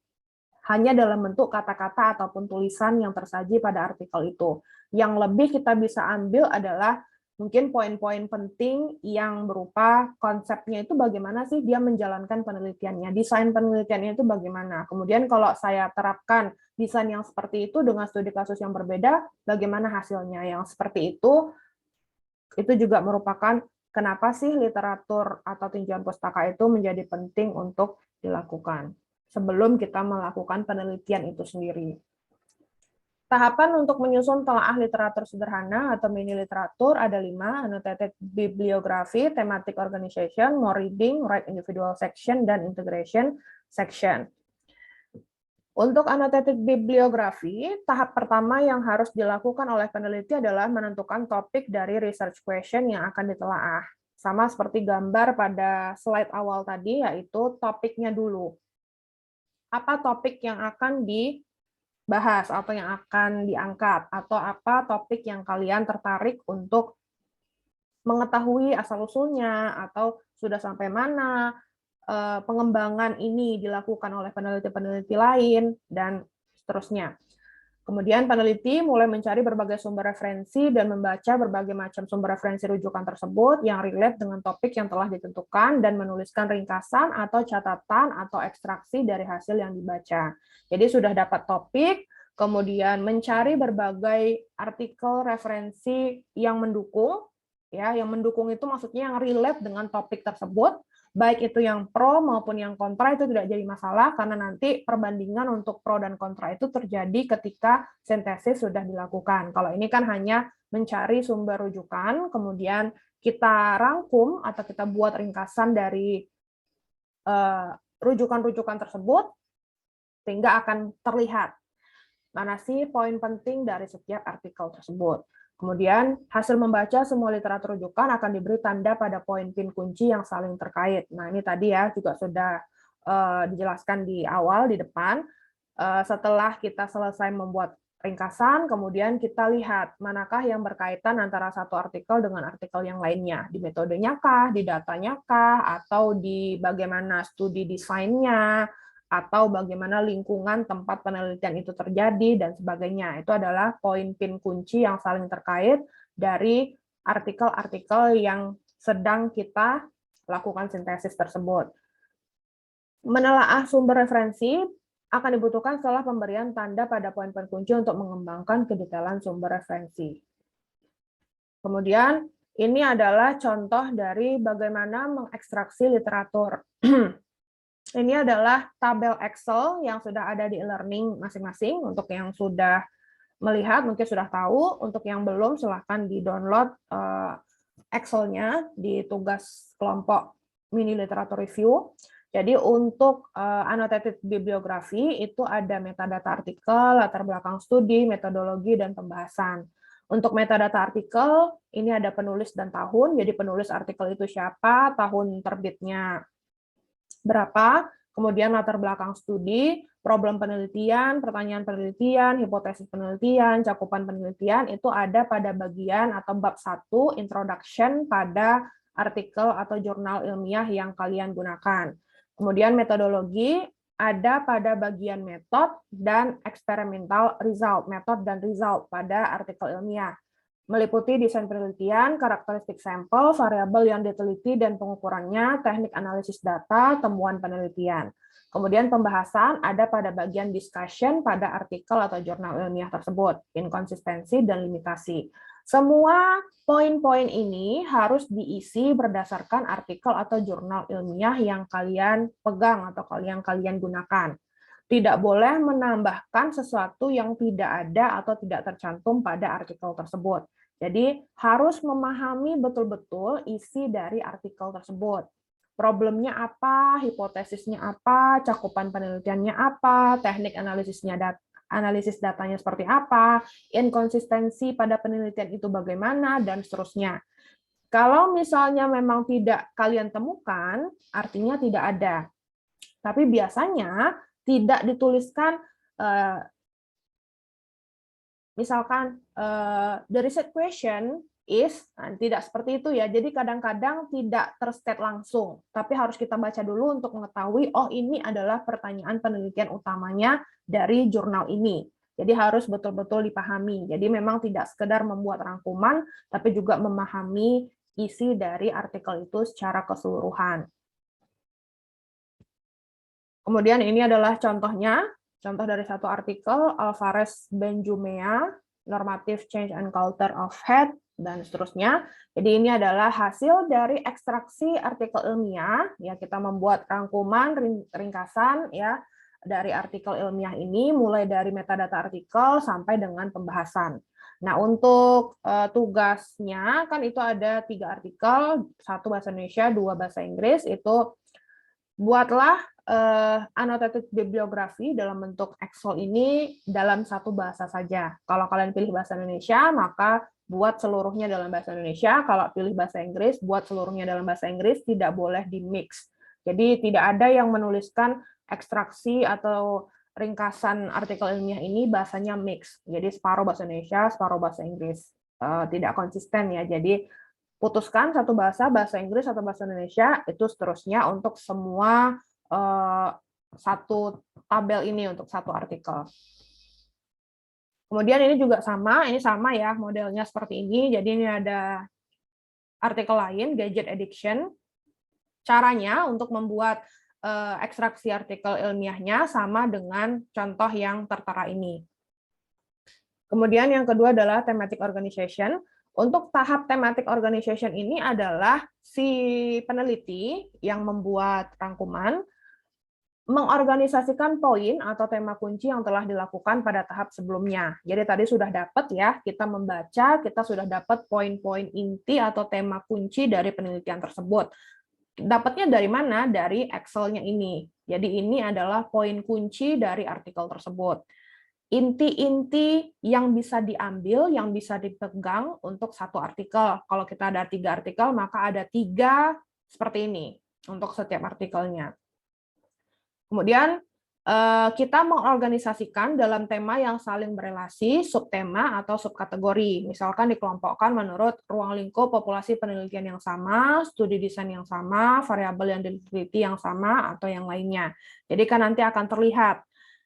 Hanya dalam bentuk kata-kata ataupun tulisan yang tersaji pada artikel itu. Yang lebih kita bisa ambil adalah mungkin poin-poin penting yang berupa konsepnya itu bagaimana sih dia menjalankan penelitiannya, desain penelitiannya itu bagaimana. Kemudian kalau saya terapkan desain yang seperti itu dengan studi kasus yang berbeda, bagaimana hasilnya. Yang seperti itu juga merupakan kenapa sih literatur atau tinjauan pustaka itu menjadi penting untuk dilakukan sebelum kita melakukan penelitian itu sendiri. Tahapan untuk menyusun telaah literatur sederhana atau mini literatur ada 5, annotated bibliography, thematic organization, more reading, write individual section, dan integration section. Untuk annotated bibliografi, tahap pertama yang harus dilakukan oleh peneliti adalah menentukan topik dari research question yang akan ditelaah. Sama seperti gambar pada slide awal tadi, yaitu topiknya dulu. Apa topik yang akan dibahas atau yang akan diangkat, atau apa topik yang kalian tertarik untuk mengetahui asal-usulnya, atau sudah sampai mana pengembangan ini dilakukan oleh peneliti-peneliti lain, dan seterusnya. Kemudian peneliti mulai mencari berbagai sumber referensi dan membaca berbagai macam sumber referensi rujukan tersebut yang relate dengan topik yang telah ditentukan dan menuliskan ringkasan atau catatan atau ekstraksi dari hasil yang dibaca. Jadi sudah dapat topik, kemudian mencari berbagai artikel referensi yang mendukung, ya, yang mendukung itu maksudnya yang relate dengan topik tersebut, baik itu yang pro maupun yang kontra itu tidak jadi masalah, karena nanti perbandingan untuk pro dan kontra itu terjadi ketika sintesis sudah dilakukan. Kalau ini kan hanya mencari sumber rujukan, kemudian kita rangkum atau kita buat ringkasan dari rujukan-rujukan tersebut, sehingga akan terlihat mana sih poin penting dari setiap artikel tersebut. Kemudian, hasil membaca semua literatur rujukan akan diberi tanda pada poin pin kunci yang saling terkait. Nah, ini tadi ya juga sudah dijelaskan di awal, di depan. Setelah kita selesai membuat ringkasan, kemudian kita lihat manakah yang berkaitan antara satu artikel dengan artikel yang lainnya. Di metodenya kah, di datanya kah, atau di bagaimana studi desainnya, atau bagaimana lingkungan tempat penelitian itu terjadi, dan sebagainya. Itu adalah poin pin kunci yang saling terkait dari artikel-artikel yang sedang kita lakukan sintesis tersebut. Menelaah sumber referensi akan dibutuhkan setelah pemberian tanda pada poin-poin kunci untuk mengembangkan kedetailan sumber referensi. Kemudian, ini adalah contoh dari bagaimana mengekstraksi literatur. Ini adalah tabel Excel yang sudah ada di e-learning masing-masing. Untuk yang sudah melihat, mungkin sudah tahu. Untuk yang belum, silahkan di-download Excel-nya di tugas kelompok mini literatur review. Jadi untuk annotated bibliografi itu ada metadata artikel, latar belakang studi, metodologi, dan pembahasan. Untuk metadata artikel, ini ada penulis dan tahun. Jadi penulis artikel itu siapa, tahun terbitnya berapa, kemudian latar belakang studi, problem penelitian, pertanyaan penelitian, hipotesis penelitian, cakupan penelitian, itu ada pada bagian atau bab 1, introduction pada artikel atau jurnal ilmiah yang kalian gunakan. Kemudian metodologi ada pada bagian metode dan experimental result, metode dan result pada artikel ilmiah. Meliputi desain penelitian, karakteristik sampel, variabel yang diteliti dan pengukurannya, teknik analisis data, temuan penelitian. Kemudian pembahasan ada pada bagian discussion pada artikel atau jurnal ilmiah tersebut, inkonsistensi dan limitasi. Semua poin-poin ini harus diisi berdasarkan artikel atau jurnal ilmiah yang kalian pegang atau yang kalian gunakan. Tidak boleh menambahkan sesuatu yang tidak ada atau tidak tercantum pada artikel tersebut. Jadi harus memahami betul-betul isi dari artikel tersebut. Problemnya apa, hipotesisnya apa, cakupan penelitiannya apa, teknik analisis datanya seperti apa, inkonsistensi pada penelitian itu bagaimana, dan seterusnya. Kalau misalnya memang tidak kalian temukan, artinya tidak ada. Tapi biasanya tidak dituliskan, misalkan the research question is, tidak seperti itu ya. Jadi kadang-kadang tidak terstate langsung, tapi harus kita baca dulu untuk mengetahui, oh ini adalah pertanyaan penelitian utamanya dari jurnal ini. Jadi harus betul-betul dipahami. Jadi memang tidak sekedar membuat rangkuman, tapi juga memahami isi dari artikel itu secara keseluruhan. Kemudian ini adalah contohnya, contoh dari satu artikel, Alvarez Benjumea, Normative Change and Culture of Head, dan seterusnya. Jadi ini adalah hasil dari ekstraksi artikel ilmiah, ya kita membuat rangkuman, ringkasan, ya dari artikel ilmiah ini, mulai dari metadata artikel sampai dengan pembahasan. Nah, untuk tugasnya kan itu ada 3 artikel, 1 bahasa Indonesia, 2 bahasa Inggris, itu buatlah annotated bibliografi dalam bentuk Excel ini dalam 1 bahasa saja. Kalau kalian pilih bahasa Indonesia, maka buat seluruhnya dalam bahasa Indonesia. Kalau pilih bahasa Inggris, buat seluruhnya dalam bahasa Inggris, tidak boleh di-mix. Jadi tidak ada yang menuliskan ekstraksi atau ringkasan artikel ilmiah ini bahasanya mix. Jadi separuh bahasa Indonesia, separuh bahasa Inggris. Tidak konsisten ya. Jadi putuskan 1 bahasa, bahasa Inggris atau bahasa Indonesia, itu seterusnya untuk semua 1 tabel ini untuk 1 artikel. Kemudian ini juga sama ya modelnya seperti ini. Jadi ini ada artikel lain, gadget addiction. Caranya untuk membuat ekstraksi artikel ilmiahnya sama dengan contoh yang tertera ini. Kemudian yang kedua adalah thematic organization. Untuk tahap thematic organization ini adalah si peneliti yang membuat rangkuman mengorganisasikan poin atau tema kunci yang telah dilakukan pada tahap sebelumnya. Jadi tadi sudah dapat ya, kita membaca, kita sudah dapat poin-poin inti atau tema kunci dari penelitian tersebut. Dapatnya dari mana? Dari Excel-nya ini. Jadi ini adalah poin kunci dari artikel tersebut. Inti-inti yang bisa diambil, yang bisa dipegang untuk 1 artikel. Kalau kita ada 3 artikel, maka ada 3 seperti ini untuk setiap artikelnya. Kemudian kita mengorganisasikan dalam tema yang saling berelasi, subtema atau subkategori. Misalkan dikelompokkan menurut ruang lingkup populasi penelitian yang sama, studi desain yang sama, variabel yang diteliti yang sama, atau yang lainnya. Jadi kan nanti akan terlihat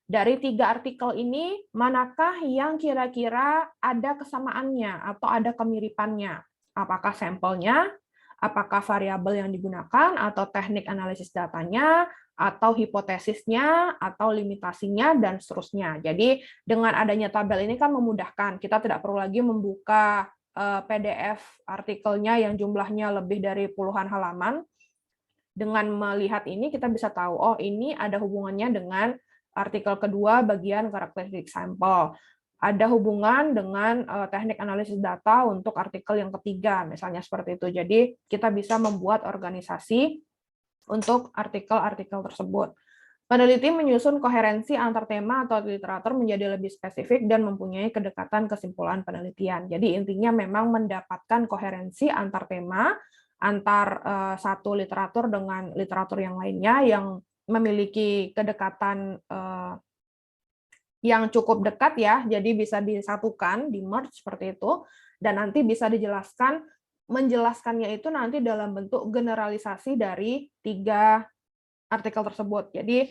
dari 3 artikel ini, manakah yang kira-kira ada kesamaannya atau ada kemiripannya? Apakah sampelnya, apakah variabel yang digunakan, atau teknik analisis datanya, atau hipotesisnya, atau limitasinya, dan seterusnya. Jadi dengan adanya tabel ini kan memudahkan. Kita tidak perlu lagi membuka PDF artikelnya yang jumlahnya lebih dari puluhan halaman. Dengan melihat ini kita bisa tahu, oh ini ada hubungannya dengan artikel kedua bagian karakteristik sampel. Ada hubungan dengan teknik analisis data untuk artikel yang ketiga, misalnya seperti itu. Jadi kita bisa membuat organisasi untuk artikel-artikel tersebut. Peneliti menyusun koherensi antar tema atau literatur menjadi lebih spesifik dan mempunyai kedekatan kesimpulan penelitian. Jadi intinya memang mendapatkan koherensi antar tema, antar satu literatur dengan literatur yang lainnya yang memiliki kedekatan yang cukup dekat ya, jadi bisa disatukan, di merge seperti itu, dan nanti bisa dijelaskan, menjelaskannya itu nanti dalam bentuk generalisasi dari 3 artikel tersebut. Jadi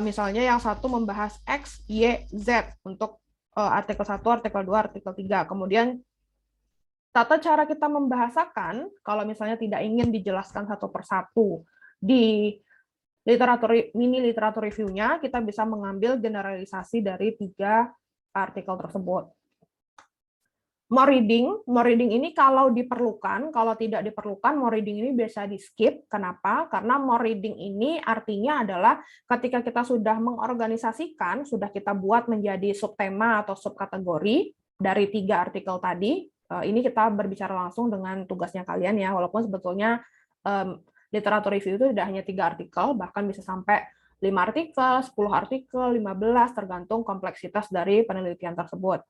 misalnya yang satu membahas X, Y, Z untuk artikel 1, artikel 2, artikel 3. Kemudian tata cara kita membahasakan, kalau misalnya tidak ingin dijelaskan satu persatu di mini literatur review-nya, kita bisa mengambil generalisasi dari 3 artikel tersebut. More reading ini kalau diperlukan, kalau tidak diperlukan, more reading ini bisa di-skip. Kenapa? Karena more reading ini artinya adalah ketika kita sudah mengorganisasikan, sudah kita buat menjadi subtema atau subkategori dari 3 artikel tadi, ini kita berbicara langsung dengan tugasnya kalian ya, walaupun sebetulnya literatur review itu tidak hanya 3 artikel, bahkan bisa sampai 5 artikel, 10 artikel, 15, tergantung kompleksitas dari penelitian tersebut.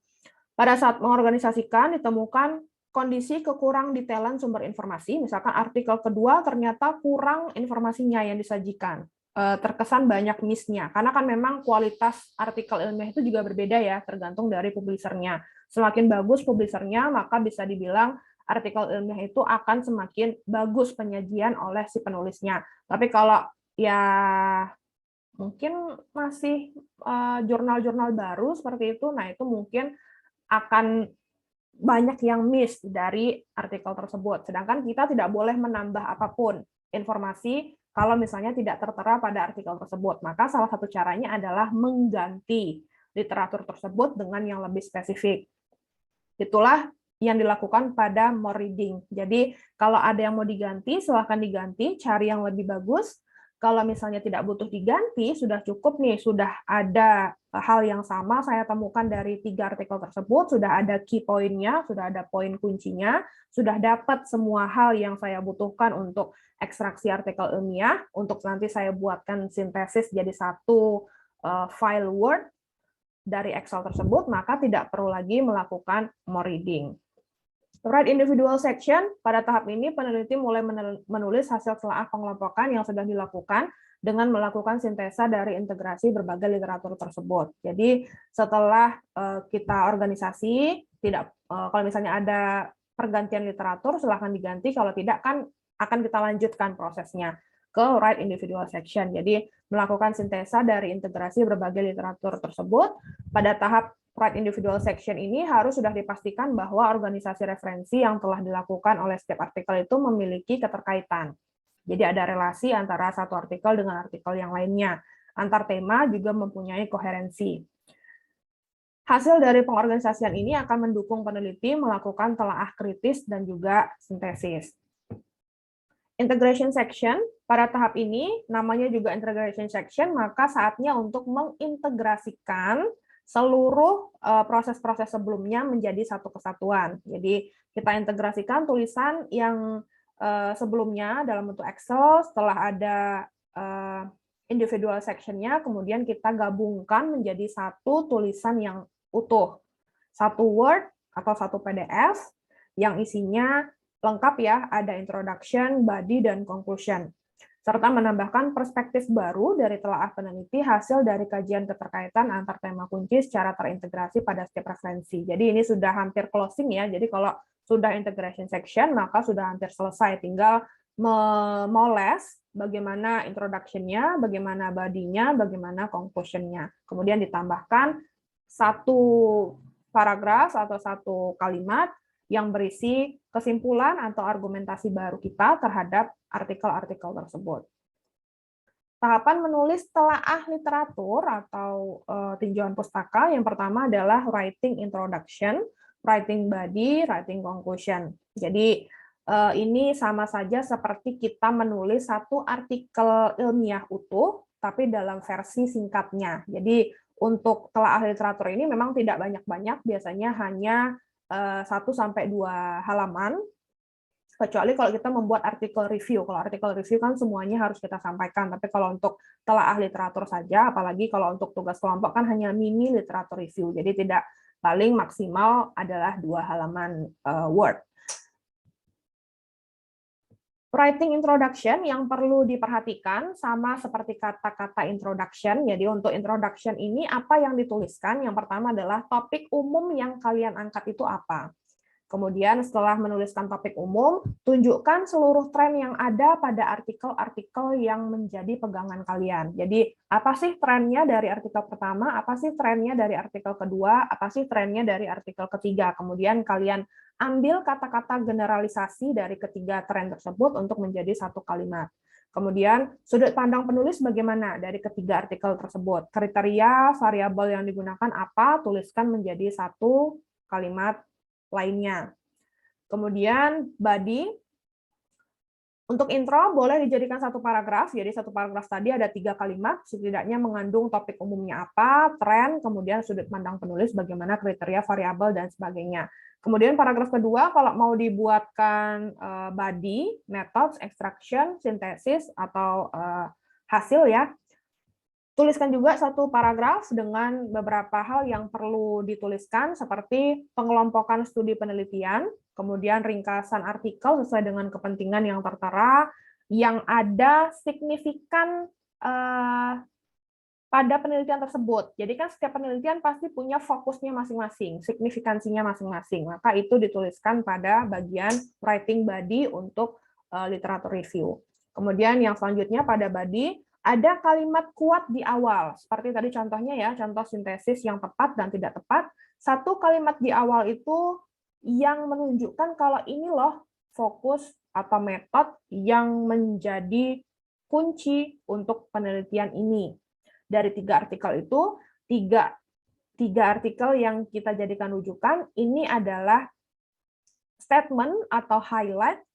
Pada saat mengorganisasikan, ditemukan kondisi kekurang detailan sumber informasi, misalkan artikel kedua ternyata kurang informasinya yang disajikan, terkesan banyak miss-nya, karena kan memang kualitas artikel ilmiah itu juga berbeda ya, tergantung dari publishernya. Semakin bagus publishernya, maka bisa dibilang artikel ilmiah itu akan semakin bagus penyajian oleh si penulisnya. Tapi kalau ya mungkin masih jurnal-jurnal baru seperti itu, nah itu mungkin akan banyak yang miss dari artikel tersebut. Sedangkan kita tidak boleh menambah apapun informasi kalau misalnya tidak tertera pada artikel tersebut. Maka salah satu caranya adalah mengganti literatur tersebut dengan yang lebih spesifik. Itulah yang dilakukan pada more reading. Jadi kalau ada yang mau diganti, silahkan diganti, cari yang lebih bagus. Kalau misalnya tidak butuh diganti, sudah cukup nih, sudah ada hal yang sama saya temukan dari 3 artikel tersebut, sudah ada key point-nya, sudah ada poin kuncinya, sudah dapat semua hal yang saya butuhkan untuk ekstraksi artikel ilmiah, untuk nanti saya buatkan sintesis jadi satu file Word dari Excel tersebut, maka tidak perlu lagi melakukan more reading. Write individual section, pada tahap ini peneliti mulai menulis hasil telaah pengelompokan yang sudah dilakukan dengan melakukan sintesa dari integrasi berbagai literatur tersebut. Jadi setelah kita organisasi, kalau misalnya ada pergantian literatur, silahkan diganti, kalau tidak kan akan kita lanjutkan prosesnya ke write individual section. Jadi melakukan sintesa dari integrasi berbagai literatur tersebut. Pada tahap write individual section ini harus sudah dipastikan bahwa organisasi referensi yang telah dilakukan oleh setiap artikel itu memiliki keterkaitan. Jadi ada relasi antara satu artikel dengan artikel yang lainnya. Antar tema juga mempunyai koherensi. Hasil dari pengorganisasian ini akan mendukung peneliti melakukan telaah kritis dan juga sintesis. Integration section, pada tahap ini namanya juga integration section, maka saatnya untuk mengintegrasikan seluruh proses-proses sebelumnya menjadi satu kesatuan. Jadi kita integrasikan tulisan yang sebelumnya dalam bentuk Excel, setelah ada individual section-nya, kemudian kita gabungkan menjadi satu tulisan yang utuh. Satu Word atau satu PDF yang isinya lengkap ya, ada introduction, body, dan conclusion. Serta menambahkan perspektif baru dari telaah peneliti hasil dari kajian keterkaitan antar tema kunci secara terintegrasi pada setiap referensi. Jadi ini sudah hampir closing ya, jadi kalau sudah integration section, maka sudah hampir selesai, tinggal memoles bagaimana introduction-nya, bagaimana body-nya, bagaimana conclusion-nya. Kemudian ditambahkan satu paragraf atau satu kalimat yang berisi kesimpulan atau argumentasi baru kita terhadap artikel-artikel tersebut. Tahapan menulis telaah literatur atau tinjauan pustaka, yang pertama adalah writing introduction, writing body, writing conclusion. Jadi ini sama saja seperti kita menulis satu artikel ilmiah utuh, tapi dalam versi singkatnya. Jadi untuk telaah literatur ini memang tidak banyak-banyak, biasanya hanya 1-2 halaman, kecuali kalau kita membuat artikel review. Kalau artikel review kan semuanya harus kita sampaikan, tapi kalau untuk telaah literatur saja, apalagi kalau untuk tugas kelompok kan hanya mini literatur review, jadi tidak, paling maksimal adalah 2 halaman Word. Writing introduction yang perlu diperhatikan sama seperti kata-kata introduction. Jadi untuk introduction ini apa yang dituliskan? Yang pertama adalah topik umum yang kalian angkat itu apa. Kemudian setelah menuliskan topik umum, tunjukkan seluruh tren yang ada pada artikel-artikel yang menjadi pegangan kalian. Jadi apa sih trennya dari artikel pertama, apa sih trennya dari artikel kedua, apa sih trennya dari artikel ketiga. Kemudian kalian ambil kata-kata generalisasi dari ketiga tren tersebut untuk menjadi satu kalimat. Kemudian sudut pandang penulis bagaimana dari ketiga artikel tersebut. Kriteria variabel yang digunakan apa, tuliskan menjadi satu kalimat lainnya. Kemudian body, untuk intro boleh dijadikan satu paragraf, jadi satu paragraf tadi ada 3 kalimat, setidaknya mengandung topik umumnya apa, tren, kemudian sudut pandang penulis, bagaimana kriteria variabel, dan sebagainya. Kemudian paragraf kedua, kalau mau dibuatkan body, methods, extraction, synthesis, atau hasil ya, tuliskan juga satu paragraf dengan beberapa hal yang perlu dituliskan, seperti pengelompokan studi penelitian, kemudian ringkasan artikel sesuai dengan kepentingan yang tertera, yang ada signifikan pada penelitian tersebut. Jadi kan setiap penelitian pasti punya fokusnya masing-masing, signifikansinya masing-masing. Maka itu dituliskan pada bagian writing body untuk literatur review. Kemudian yang selanjutnya pada body, ada kalimat kuat di awal, seperti tadi contohnya ya, contoh sintesis yang tepat dan tidak tepat. Satu kalimat di awal itu yang menunjukkan kalau ini loh fokus atau metode yang menjadi kunci untuk penelitian ini. Dari 3 artikel itu, tiga artikel yang kita jadikan rujukan, ini adalah statement atau highlight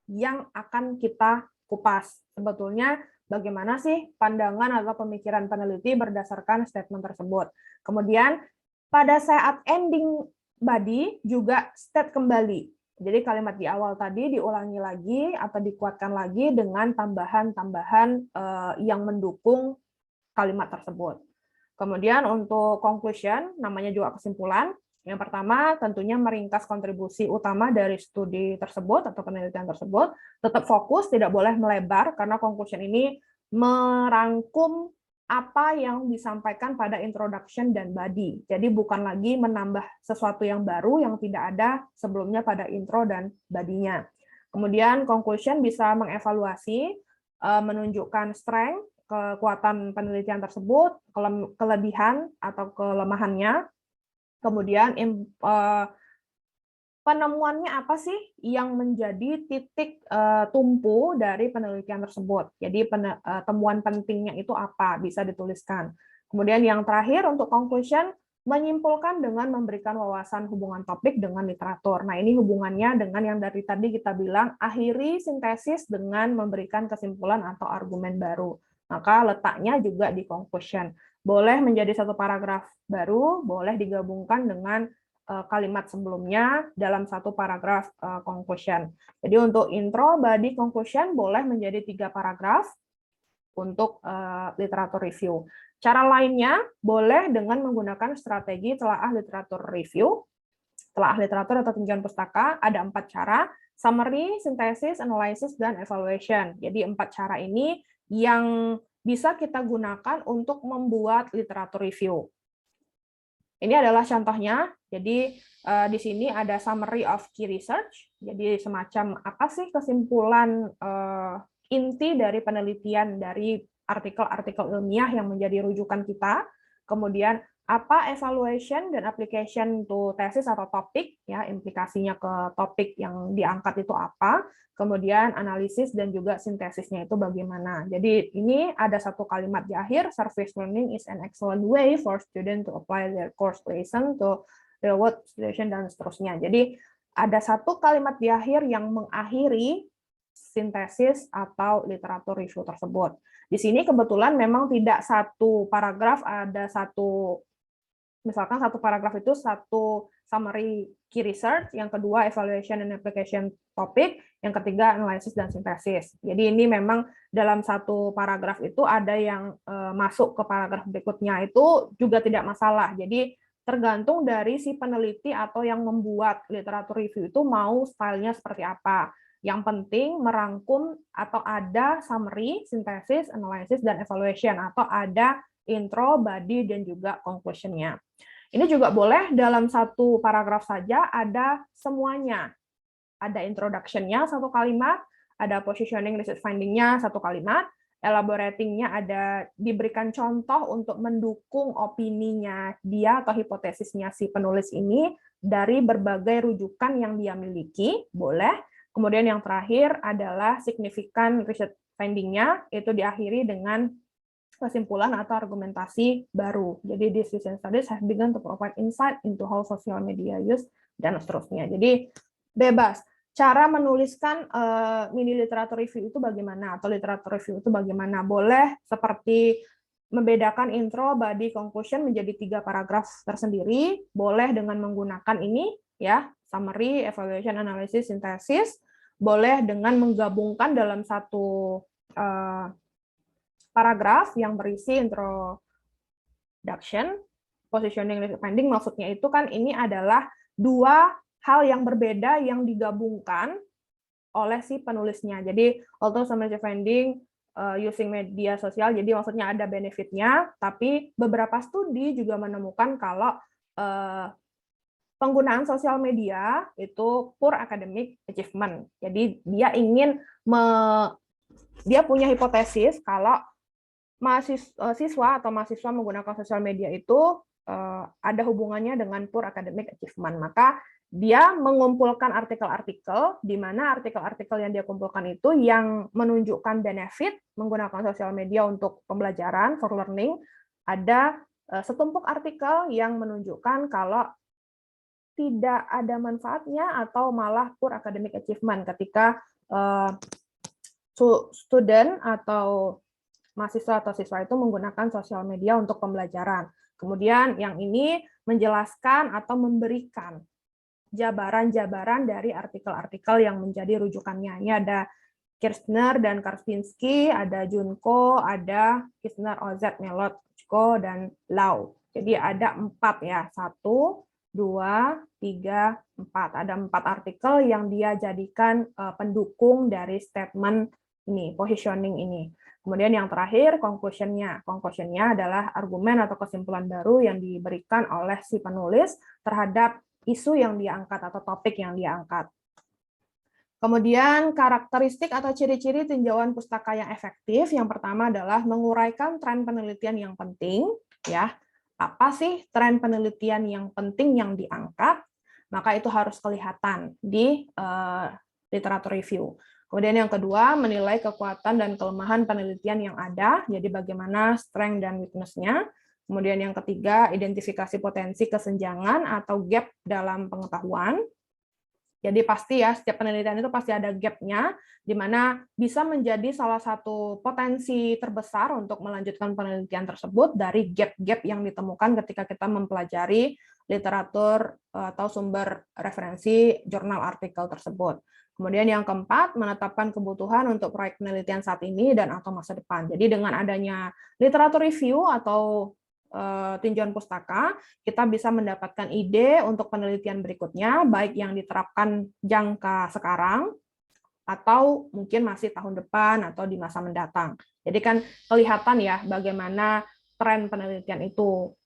yang akan kita kupas. Sebetulnya bagaimana sih pandangan atau pemikiran peneliti berdasarkan statement tersebut. Kemudian pada saat ending body juga state kembali. Jadi kalimat di awal tadi diulangi lagi atau dikuatkan lagi dengan tambahan-tambahan yang mendukung kalimat tersebut. Kemudian untuk conclusion, namanya juga kesimpulan. Yang pertama tentunya meringkas kontribusi utama dari studi tersebut atau penelitian tersebut. Tetap fokus, tidak boleh melebar, karena conclusion ini merangkum apa yang disampaikan pada introduction dan body. Jadi bukan lagi menambah sesuatu yang baru yang tidak ada sebelumnya pada intro dan body-nya. Kemudian conclusion bisa mengevaluasi, menunjukkan strength, kekuatan penelitian tersebut, kelebihan atau kelemahannya, kemudian penemuannya apa sih yang menjadi titik tumpu dari penelitian tersebut. Jadi temuan pentingnya itu apa, bisa dituliskan. Kemudian yang terakhir untuk conclusion, menyimpulkan dengan memberikan wawasan hubungan topik dengan literatur. Nah, ini hubungannya dengan yang dari tadi kita bilang, akhiri sintesis dengan memberikan kesimpulan atau argumen baru. Maka letaknya juga di conclusion. Boleh menjadi satu paragraf baru, boleh digabungkan dengan kalimat sebelumnya dalam satu paragraf conclusion. Jadi untuk intro, body, conclusion boleh menjadi 3 paragraf untuk literatur review. Cara lainnya boleh dengan menggunakan strategi telaah literatur review. Telaah literatur atau tinjauan pustaka ada 4 cara: summary, synthesis, analysis, dan evaluation. Jadi 4 cara ini yang bisa kita gunakan untuk membuat literatur review. Ini adalah contohnya. Jadi di sini ada summary of key research. Jadi semacam apa sih kesimpulan inti dari penelitian dari artikel-artikel ilmiah yang menjadi rujukan kita. Kemudian apa evaluation dan application to thesis atau topik, ya, implikasinya ke topik yang diangkat itu apa. Kemudian analisis dan juga sintesisnya itu bagaimana. Jadi ini ada satu kalimat di akhir, service learning is an excellent way for students to apply their course lesson to real world situation, dan seterusnya. Jadi ada satu kalimat di akhir yang mengakhiri sintesis atau literatur review tersebut. Di sini kebetulan memang tidak satu paragraf, ada satu, misalkan satu paragraf itu satu summary key research, yang kedua evaluation and application topic, yang ketiga analisis dan sintesis. Jadi ini memang dalam satu paragraf itu ada yang masuk ke paragraf berikutnya, itu juga tidak masalah. Jadi tergantung dari si peneliti atau yang membuat literatur review itu mau stylenya seperti apa. Yang penting merangkum atau ada summary, sintesis, analisis, dan evaluation, atau ada intro, body, dan juga conclusion-nya. Ini juga boleh dalam satu paragraf saja ada semuanya. Ada introduction-nya satu kalimat, ada positioning research finding-nya satu kalimat, elaborating-nya ada diberikan contoh untuk mendukung opininya dia atau hipotesisnya si penulis ini dari berbagai rujukan yang dia miliki, boleh. Kemudian yang terakhir adalah significant research finding-nya, itu diakhiri dengan kesimpulan atau argumentasi baru. Jadi these recent studies have begun to provide insight into how social media use, dan seterusnya. Jadi bebas. Cara menuliskan mini literatur review itu bagaimana, atau literatur review itu bagaimana? Boleh seperti membedakan intro, body, conclusion menjadi 3 paragraf tersendiri. Boleh dengan menggunakan ini, ya, summary, evaluation, analysis, synthesis. Boleh dengan menggabungkan dalam satu paragraf yang berisi introduction, positioning, finding. Maksudnya itu kan ini adalah 2 hal yang berbeda yang digabungkan oleh si penulisnya. Jadi although summary finding using media sosial, jadi maksudnya ada benefitnya, tapi beberapa studi juga menemukan kalau penggunaan sosial media itu poor academic achievement. Jadi dia ingin dia punya hipotesis kalau siswa atau mahasiswa menggunakan sosial media itu ada hubungannya dengan poor academic achievement. Maka dia mengumpulkan artikel-artikel, di mana artikel-artikel yang dia kumpulkan itu yang menunjukkan benefit menggunakan sosial media untuk pembelajaran, for learning. Ada setumpuk artikel yang menunjukkan kalau tidak ada manfaatnya atau malah poor academic achievement ketika student atau mahasiswa atau siswa itu menggunakan sosial media untuk pembelajaran. Kemudian yang ini menjelaskan atau memberikan jabaran-jabaran dari artikel-artikel yang menjadi rujukannya. Ini ada Kirchner dan Karpinski, ada Junko, ada Kirchner, OZ, Melot, Chko, dan Lau. Jadi ada 4 ya, 1, 2, 3, 4. Ada 4 artikel yang dia jadikan pendukung dari statement ini, positioning ini. Kemudian yang terakhir, conclusion-nya. Conclusion-nya adalah argumen atau kesimpulan baru yang diberikan oleh si penulis terhadap isu yang diangkat atau topik yang diangkat. Kemudian karakteristik atau ciri-ciri tinjauan pustaka yang efektif, yang pertama adalah menguraikan tren penelitian yang penting, ya. Apa sih tren penelitian yang penting yang diangkat? Maka itu harus kelihatan di literatur review. Kemudian yang kedua, menilai kekuatan dan kelemahan penelitian yang ada, jadi bagaimana strength dan weakness-nya. Kemudian yang ketiga, identifikasi potensi kesenjangan atau gap dalam pengetahuan. Jadi pasti ya, setiap penelitian itu pasti ada gap-nya, di mana bisa menjadi salah satu potensi terbesar untuk melanjutkan penelitian tersebut dari gap-gap yang ditemukan ketika kita mempelajari literatur atau sumber referensi jurnal artikel tersebut. Kemudian yang keempat, menetapkan kebutuhan untuk proyek penelitian saat ini dan atau masa depan. Jadi dengan adanya literatur review atau tinjauan pustaka, kita bisa mendapatkan ide untuk penelitian berikutnya, baik yang diterapkan jangka sekarang, atau mungkin masih tahun depan atau di masa mendatang. Jadi kan kelihatan ya bagaimana tren penelitian itu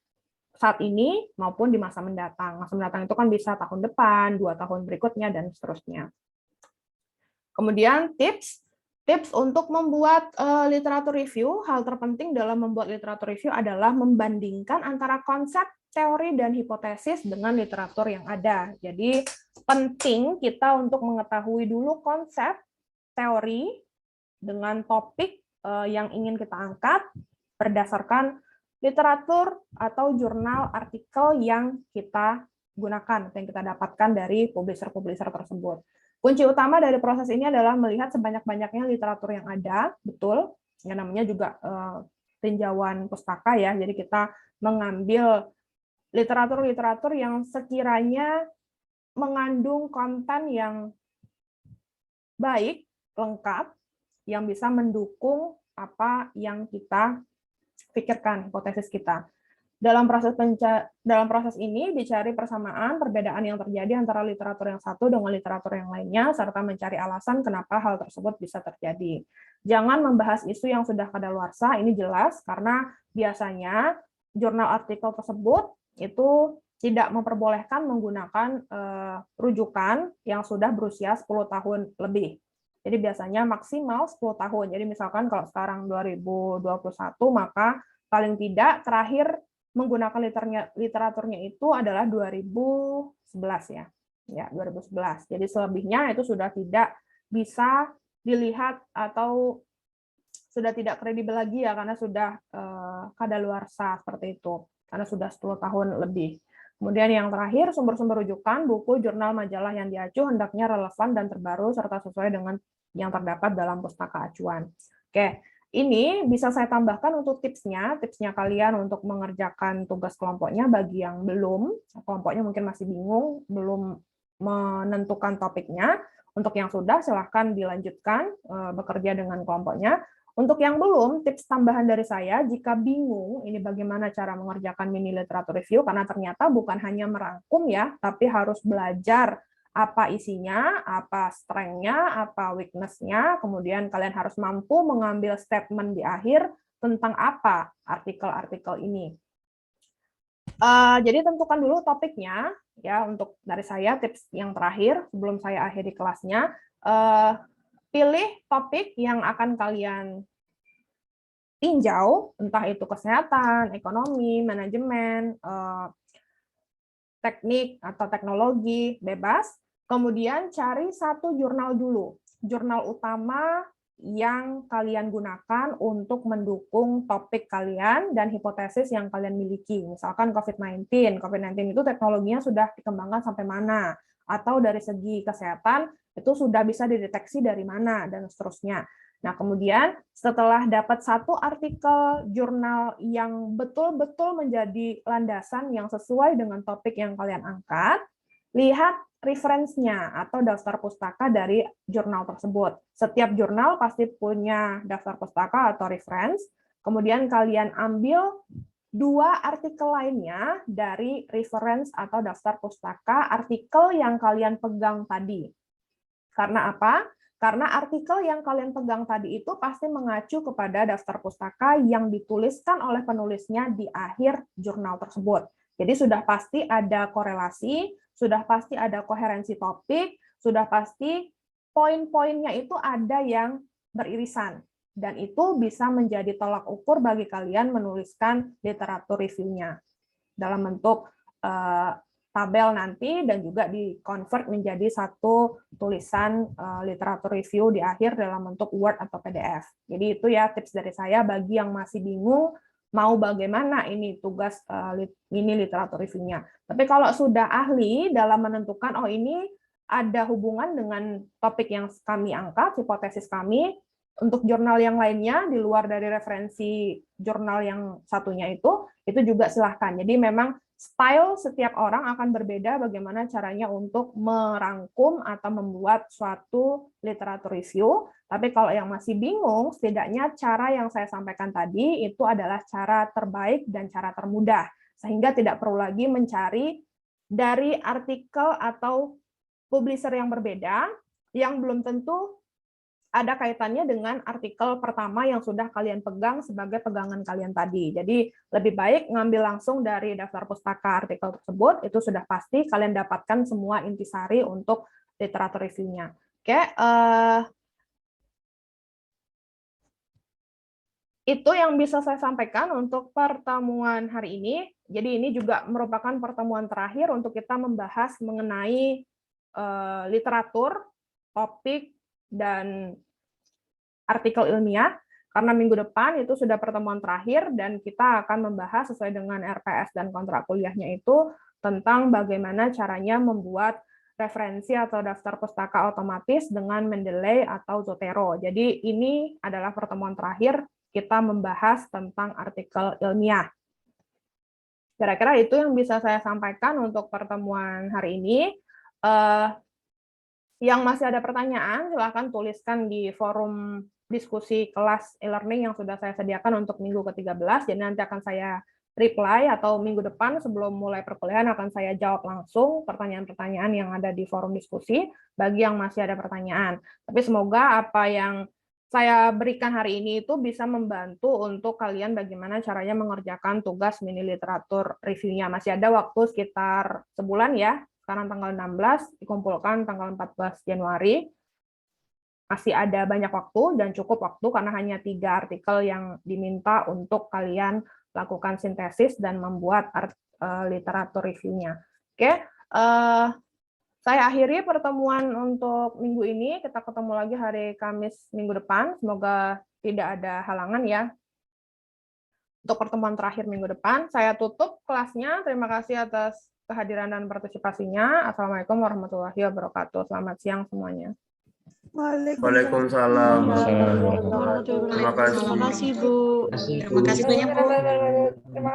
saat ini maupun di masa mendatang. Masa mendatang itu kan bisa tahun depan, 2 tahun berikutnya, dan seterusnya. Kemudian tips untuk membuat literatur review, hal terpenting dalam membuat literatur review adalah membandingkan antara konsep, teori, dan hipotesis dengan literatur yang ada. Jadi penting kita untuk mengetahui dulu konsep, teori, dengan topik yang ingin kita angkat berdasarkan literatur atau jurnal artikel yang kita gunakan, yang kita dapatkan dari publisher-publisher tersebut. Kunci utama dari proses ini adalah melihat sebanyak-banyaknya literatur yang ada, betul, yang namanya juga tinjauan pustaka ya, jadi kita mengambil literatur-literatur yang sekiranya mengandung konten yang baik, lengkap, yang bisa mendukung apa yang kita pikirkan, hipotesis kita. Dalam proses ini dicari persamaan, perbedaan yang terjadi antara literatur yang satu dengan literatur yang lainnya, serta mencari alasan kenapa hal tersebut bisa terjadi. Jangan membahas isu yang sudah kadaluarsa, ini jelas, karena biasanya jurnal artikel tersebut itu tidak memperbolehkan menggunakan rujukan yang sudah berusia 10 tahun lebih. Jadi biasanya maksimal 10 tahun. Jadi misalkan kalau sekarang 2021, maka paling tidak terakhir menggunakan literaturnya itu adalah 2011 ya. Ya, 2011. Jadi selebihnya itu sudah tidak bisa dilihat atau sudah tidak kredibel lagi ya, karena sudah kadaluarsa seperti itu. Karena sudah 10 tahun lebih. Kemudian yang terakhir, sumber-sumber rujukan, buku, jurnal, majalah yang diacu hendaknya relevan dan terbaru serta sesuai dengan yang terdapat dalam pustaka acuan. Oke. Ini bisa saya tambahkan untuk tipsnya kalian untuk mengerjakan tugas kelompoknya bagi yang belum, kelompoknya mungkin masih bingung, belum menentukan topiknya. Untuk yang sudah, silahkan dilanjutkan bekerja dengan kelompoknya. Untuk yang belum, tips tambahan dari saya, jika bingung ini bagaimana cara mengerjakan mini literatur review, karena ternyata bukan hanya merangkum ya, tapi harus belajar apa isinya, apa strength-nya, apa weakness-nya, kemudian kalian harus mampu mengambil statement di akhir tentang apa artikel-artikel ini. Jadi tentukan dulu topiknya, ya, untuk dari saya tips yang terakhir sebelum saya akhiri kelasnya, pilih topik yang akan kalian tinjau, entah itu kesehatan, ekonomi, manajemen, teknik atau teknologi, bebas. Kemudian cari satu jurnal dulu, jurnal utama yang kalian gunakan untuk mendukung topik kalian dan hipotesis yang kalian miliki. Misalkan COVID-19 itu teknologinya sudah dikembangkan sampai mana, atau dari segi kesehatan itu sudah bisa dideteksi dari mana, dan seterusnya. Nah, kemudian setelah dapat satu artikel jurnal yang betul-betul menjadi landasan yang sesuai dengan topik yang kalian angkat, lihat referensinya atau daftar pustaka dari jurnal tersebut. Setiap jurnal pasti punya daftar pustaka atau reference, kemudian kalian ambil 2 artikel lainnya dari reference atau daftar pustaka artikel yang kalian pegang tadi. Karena apa? Karena artikel yang kalian pegang tadi itu pasti mengacu kepada daftar pustaka yang dituliskan oleh penulisnya di akhir jurnal tersebut. Jadi sudah pasti ada korelasi, sudah pasti ada koherensi topik, sudah pasti poin-poinnya itu ada yang beririsan. Dan itu bisa menjadi tolak ukur bagi kalian menuliskan literatur review-nya dalam bentuk tabel nanti dan juga di-convert menjadi satu tulisan literatur review di akhir dalam bentuk Word atau PDF. Jadi itu ya tips dari saya bagi yang masih bingung mau bagaimana ini tugas ini literatur review-nya. Tapi kalau sudah ahli dalam menentukan, oh ini ada hubungan dengan topik yang kami angkat, hipotesis kami, untuk jurnal yang lainnya, di luar dari referensi jurnal yang satunya itu juga silahkan. Jadi memang style setiap orang akan berbeda bagaimana caranya untuk merangkum atau membuat suatu literatur review. Tapi kalau yang masih bingung, setidaknya cara yang saya sampaikan tadi itu adalah cara terbaik dan cara termudah. Sehingga tidak perlu lagi mencari dari artikel atau publisher yang berbeda, yang belum tentu ada kaitannya dengan artikel pertama yang sudah kalian pegang sebagai pegangan kalian tadi. Jadi lebih baik ngambil langsung dari daftar pustaka artikel tersebut, itu sudah pasti kalian dapatkan semua intisari untuk literatur review-nya. Oke, itu yang bisa saya sampaikan untuk pertemuan hari ini. Jadi ini juga merupakan pertemuan terakhir untuk kita membahas mengenai literatur, topik, dan artikel ilmiah, karena minggu depan itu sudah pertemuan terakhir dan kita akan membahas sesuai dengan RPS dan kontrak kuliahnya itu tentang bagaimana caranya membuat referensi atau daftar pustaka otomatis dengan Mendeley atau Zotero. Jadi ini adalah pertemuan terakhir kita membahas tentang artikel ilmiah. Kira-kira itu yang bisa saya sampaikan untuk pertemuan hari ini. Yang masih ada pertanyaan, silakan tuliskan di forum diskusi kelas e-learning yang sudah saya sediakan untuk minggu ke-13, jadi nanti akan saya reply atau minggu depan sebelum mulai perkuliahan akan saya jawab langsung pertanyaan-pertanyaan yang ada di forum diskusi bagi yang masih ada pertanyaan. Tapi semoga apa yang saya berikan hari ini itu bisa membantu untuk kalian bagaimana caranya mengerjakan tugas mini literatur review-nya. Masih ada waktu sekitar sebulan ya, sekarang tanggal 16, dikumpulkan tanggal 14 Januari. Masih ada banyak waktu dan cukup waktu karena hanya 3 artikel yang diminta untuk kalian lakukan sintesis dan membuat literatur review-nya. Oke, saya akhiri pertemuan untuk minggu ini. Kita ketemu lagi hari Kamis minggu depan. Semoga tidak ada halangan ya. Untuk pertemuan terakhir minggu depan, saya tutup kelasnya. Terima kasih atas kehadiran dan partisipasinya. Assalamualaikum warahmatullahi wabarakatuh. Selamat siang semuanya. Waalaikumsalam. Terima kasih. Terima kasih, Bu. Terima kasih banyak, Bu. Terima kasih.